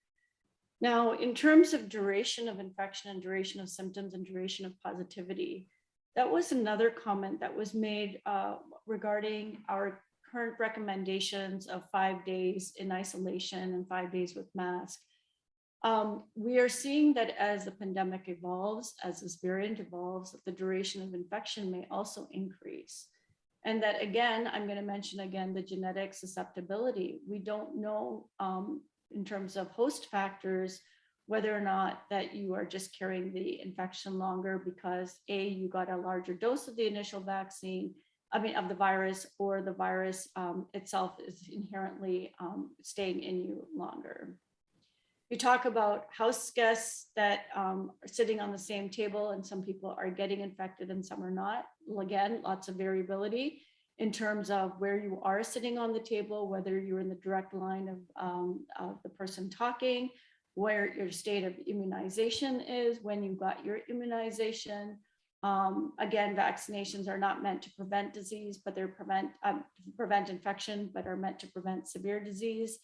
Now, in terms of duration of infection and duration of symptoms and duration of positivity, that was another comment that was made regarding our current recommendations of 5 days in isolation and 5 days with mask. We are seeing that as the pandemic evolves, as this variant evolves, the duration of infection may also increase. And that, again, I'm going to mention again the genetic susceptibility. We don't know in terms of host factors whether or not that you are just carrying the infection longer because you got a larger dose of the initial vaccine, of the virus, or the virus itself is inherently staying in you longer. We talk about house guests that are sitting on the same table, and some people are getting infected and some are not. Well, again, lots of variability in terms of where you are sitting on the table, whether you're in the direct line of the person talking, where your state of immunization is, when you got your immunization, Again, vaccinations are not meant to prevent disease, but they're prevent infection, but are meant to prevent severe disease.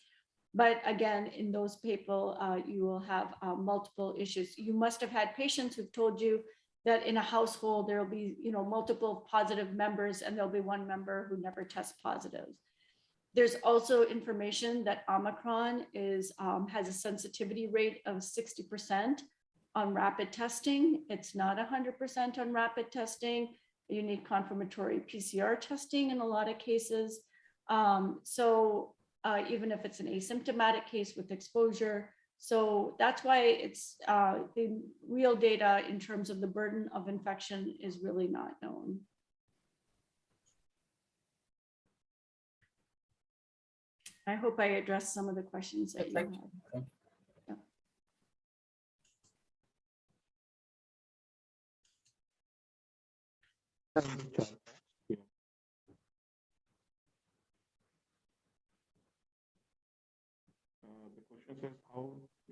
But again, in those people, you will have multiple issues. You must have had patients who've told you that in a household, there'll be, multiple positive members and there'll be one member who never tests positive. There's also information that Omicron has a sensitivity rate of 60% on rapid testing. It's not 100% on rapid testing. You need confirmatory PCR testing in a lot of cases. Even if it's an asymptomatic case with exposure. So that's why it's the real data in terms of the burden of infection is really not known. I hope I addressed some of the questions that you had. Yeah. The question says, how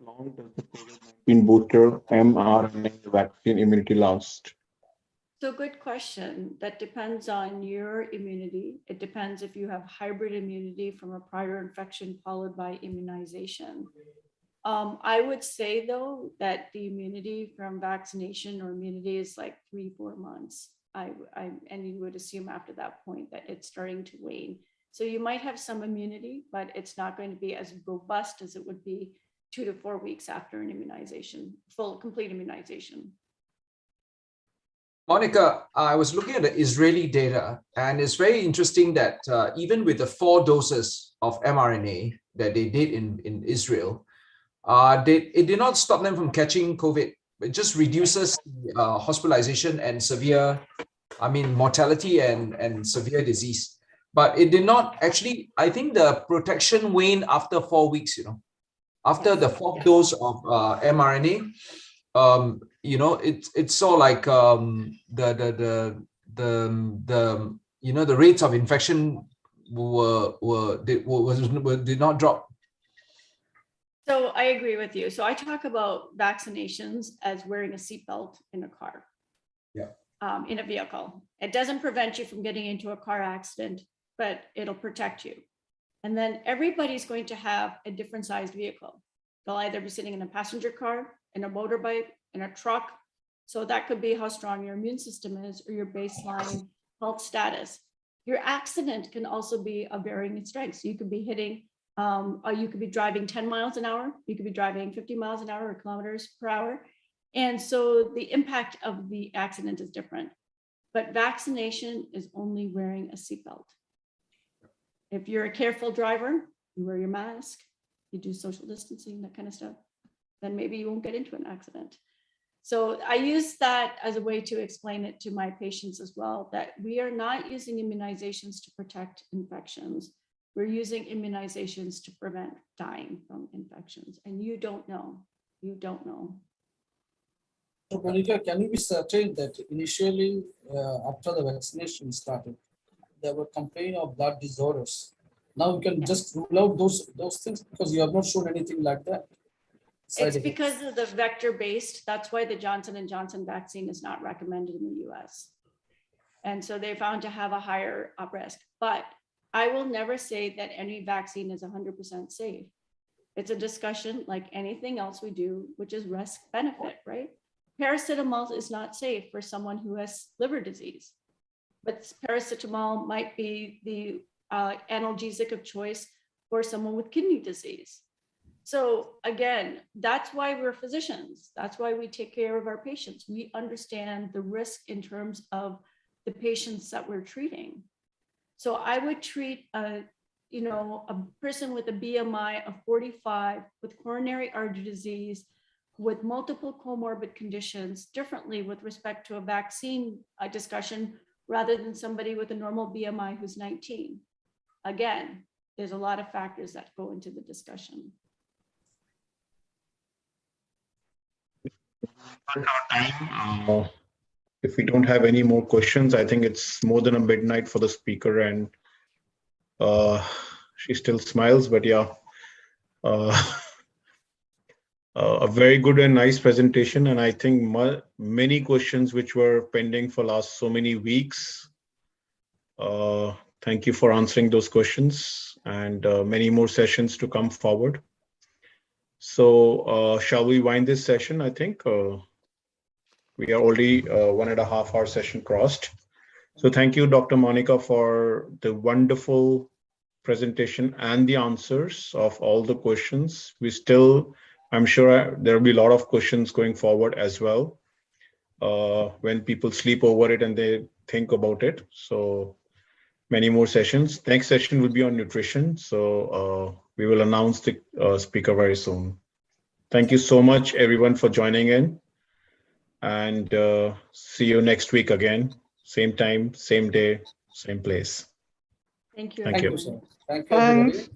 long does the COVID-19 booster mRNA vaccine immunity last? So good question. That depends on your immunity. It depends if you have hybrid immunity from a prior infection followed by immunization. I would say though that the immunity from vaccination or immunity is like 3-4 months. And you would assume after that point that it's starting to wane. So you might have some immunity, but it's not going to be as robust as it would be 2 to 4 weeks after an immunization, complete immunization. Monica, I was looking at the Israeli data, and it's very interesting that even with the 4 doses of mRNA that they did in Israel, it did not stop them from catching COVID. It just reduces hospitalization and mortality and severe disease. But it did not actually, I think the protection waned after 4 weeks, after the 4th dose of mRNA. It's so like the rates of infection did not drop. So I agree with you. So I talk about vaccinations as wearing a seatbelt in a car, in a vehicle. It doesn't prevent you from getting into a car accident, but it'll protect you. And then everybody's going to have a different sized vehicle. They'll either be sitting in a passenger car, in a motorbike, in a truck. So that could be how strong your immune system is or your baseline health status. Your accident can also be of varying strengths. You could be hitting, you could be driving 10 miles an hour. You could be driving 50 miles an hour or kilometers per hour. And so the impact of the accident is different. But vaccination is only wearing a seatbelt. If you're a careful driver, you wear your mask, you do social distancing, that kind of stuff, then maybe you won't get into an accident. So I use that as a way to explain it to my patients as well, that we are not using immunizations to protect infections. We're using immunizations to prevent dying from infections. And you don't know. So Monica, can you be certain that initially after the vaccination started, there were complaints of blood disorders? Now you can just rule out those things because you have not shown anything like that. It's because of the vector-based. That's why the Johnson & Johnson vaccine is not recommended in the US. And so they found to have a higher risk. But I will never say that any vaccine is 100% safe. It's a discussion like anything else we do, which is risk benefit, right? Paracetamol is not safe for someone who has liver disease, but paracetamol might be the analgesic of choice for someone with kidney disease. So again, that's why we're physicians. That's why we take care of our patients. We understand the risk in terms of the patients that we're treating. So I would treat a person with a BMI of 45 with coronary artery disease, with multiple comorbid conditions differently with respect to a vaccine discussion rather than somebody with a normal BMI who's 19. Again, there's a lot of factors that go into the discussion. If we don't have any more questions, I think it's more than a midnight for the speaker, and she still smiles, but yeah. a very good and nice presentation. And I think many questions which were pending for last so many weeks. Thank you for answering those questions, and many more sessions to come forward. So shall we wind this session? I think we are already 1.5 hour session crossed. So thank you, Dr. Monica, for the wonderful presentation and the answers of all the questions. I'm sure there will be a lot of questions going forward as well when people sleep over it and they think about it. So many more sessions. Next session will be on nutrition. So we will announce the speaker very soon. Thank you so much, everyone, for joining in. And see you next week again. Same time, same day, same place. Thank you. Thank you. Thank you, sir. Thank you, everybody. Thanks.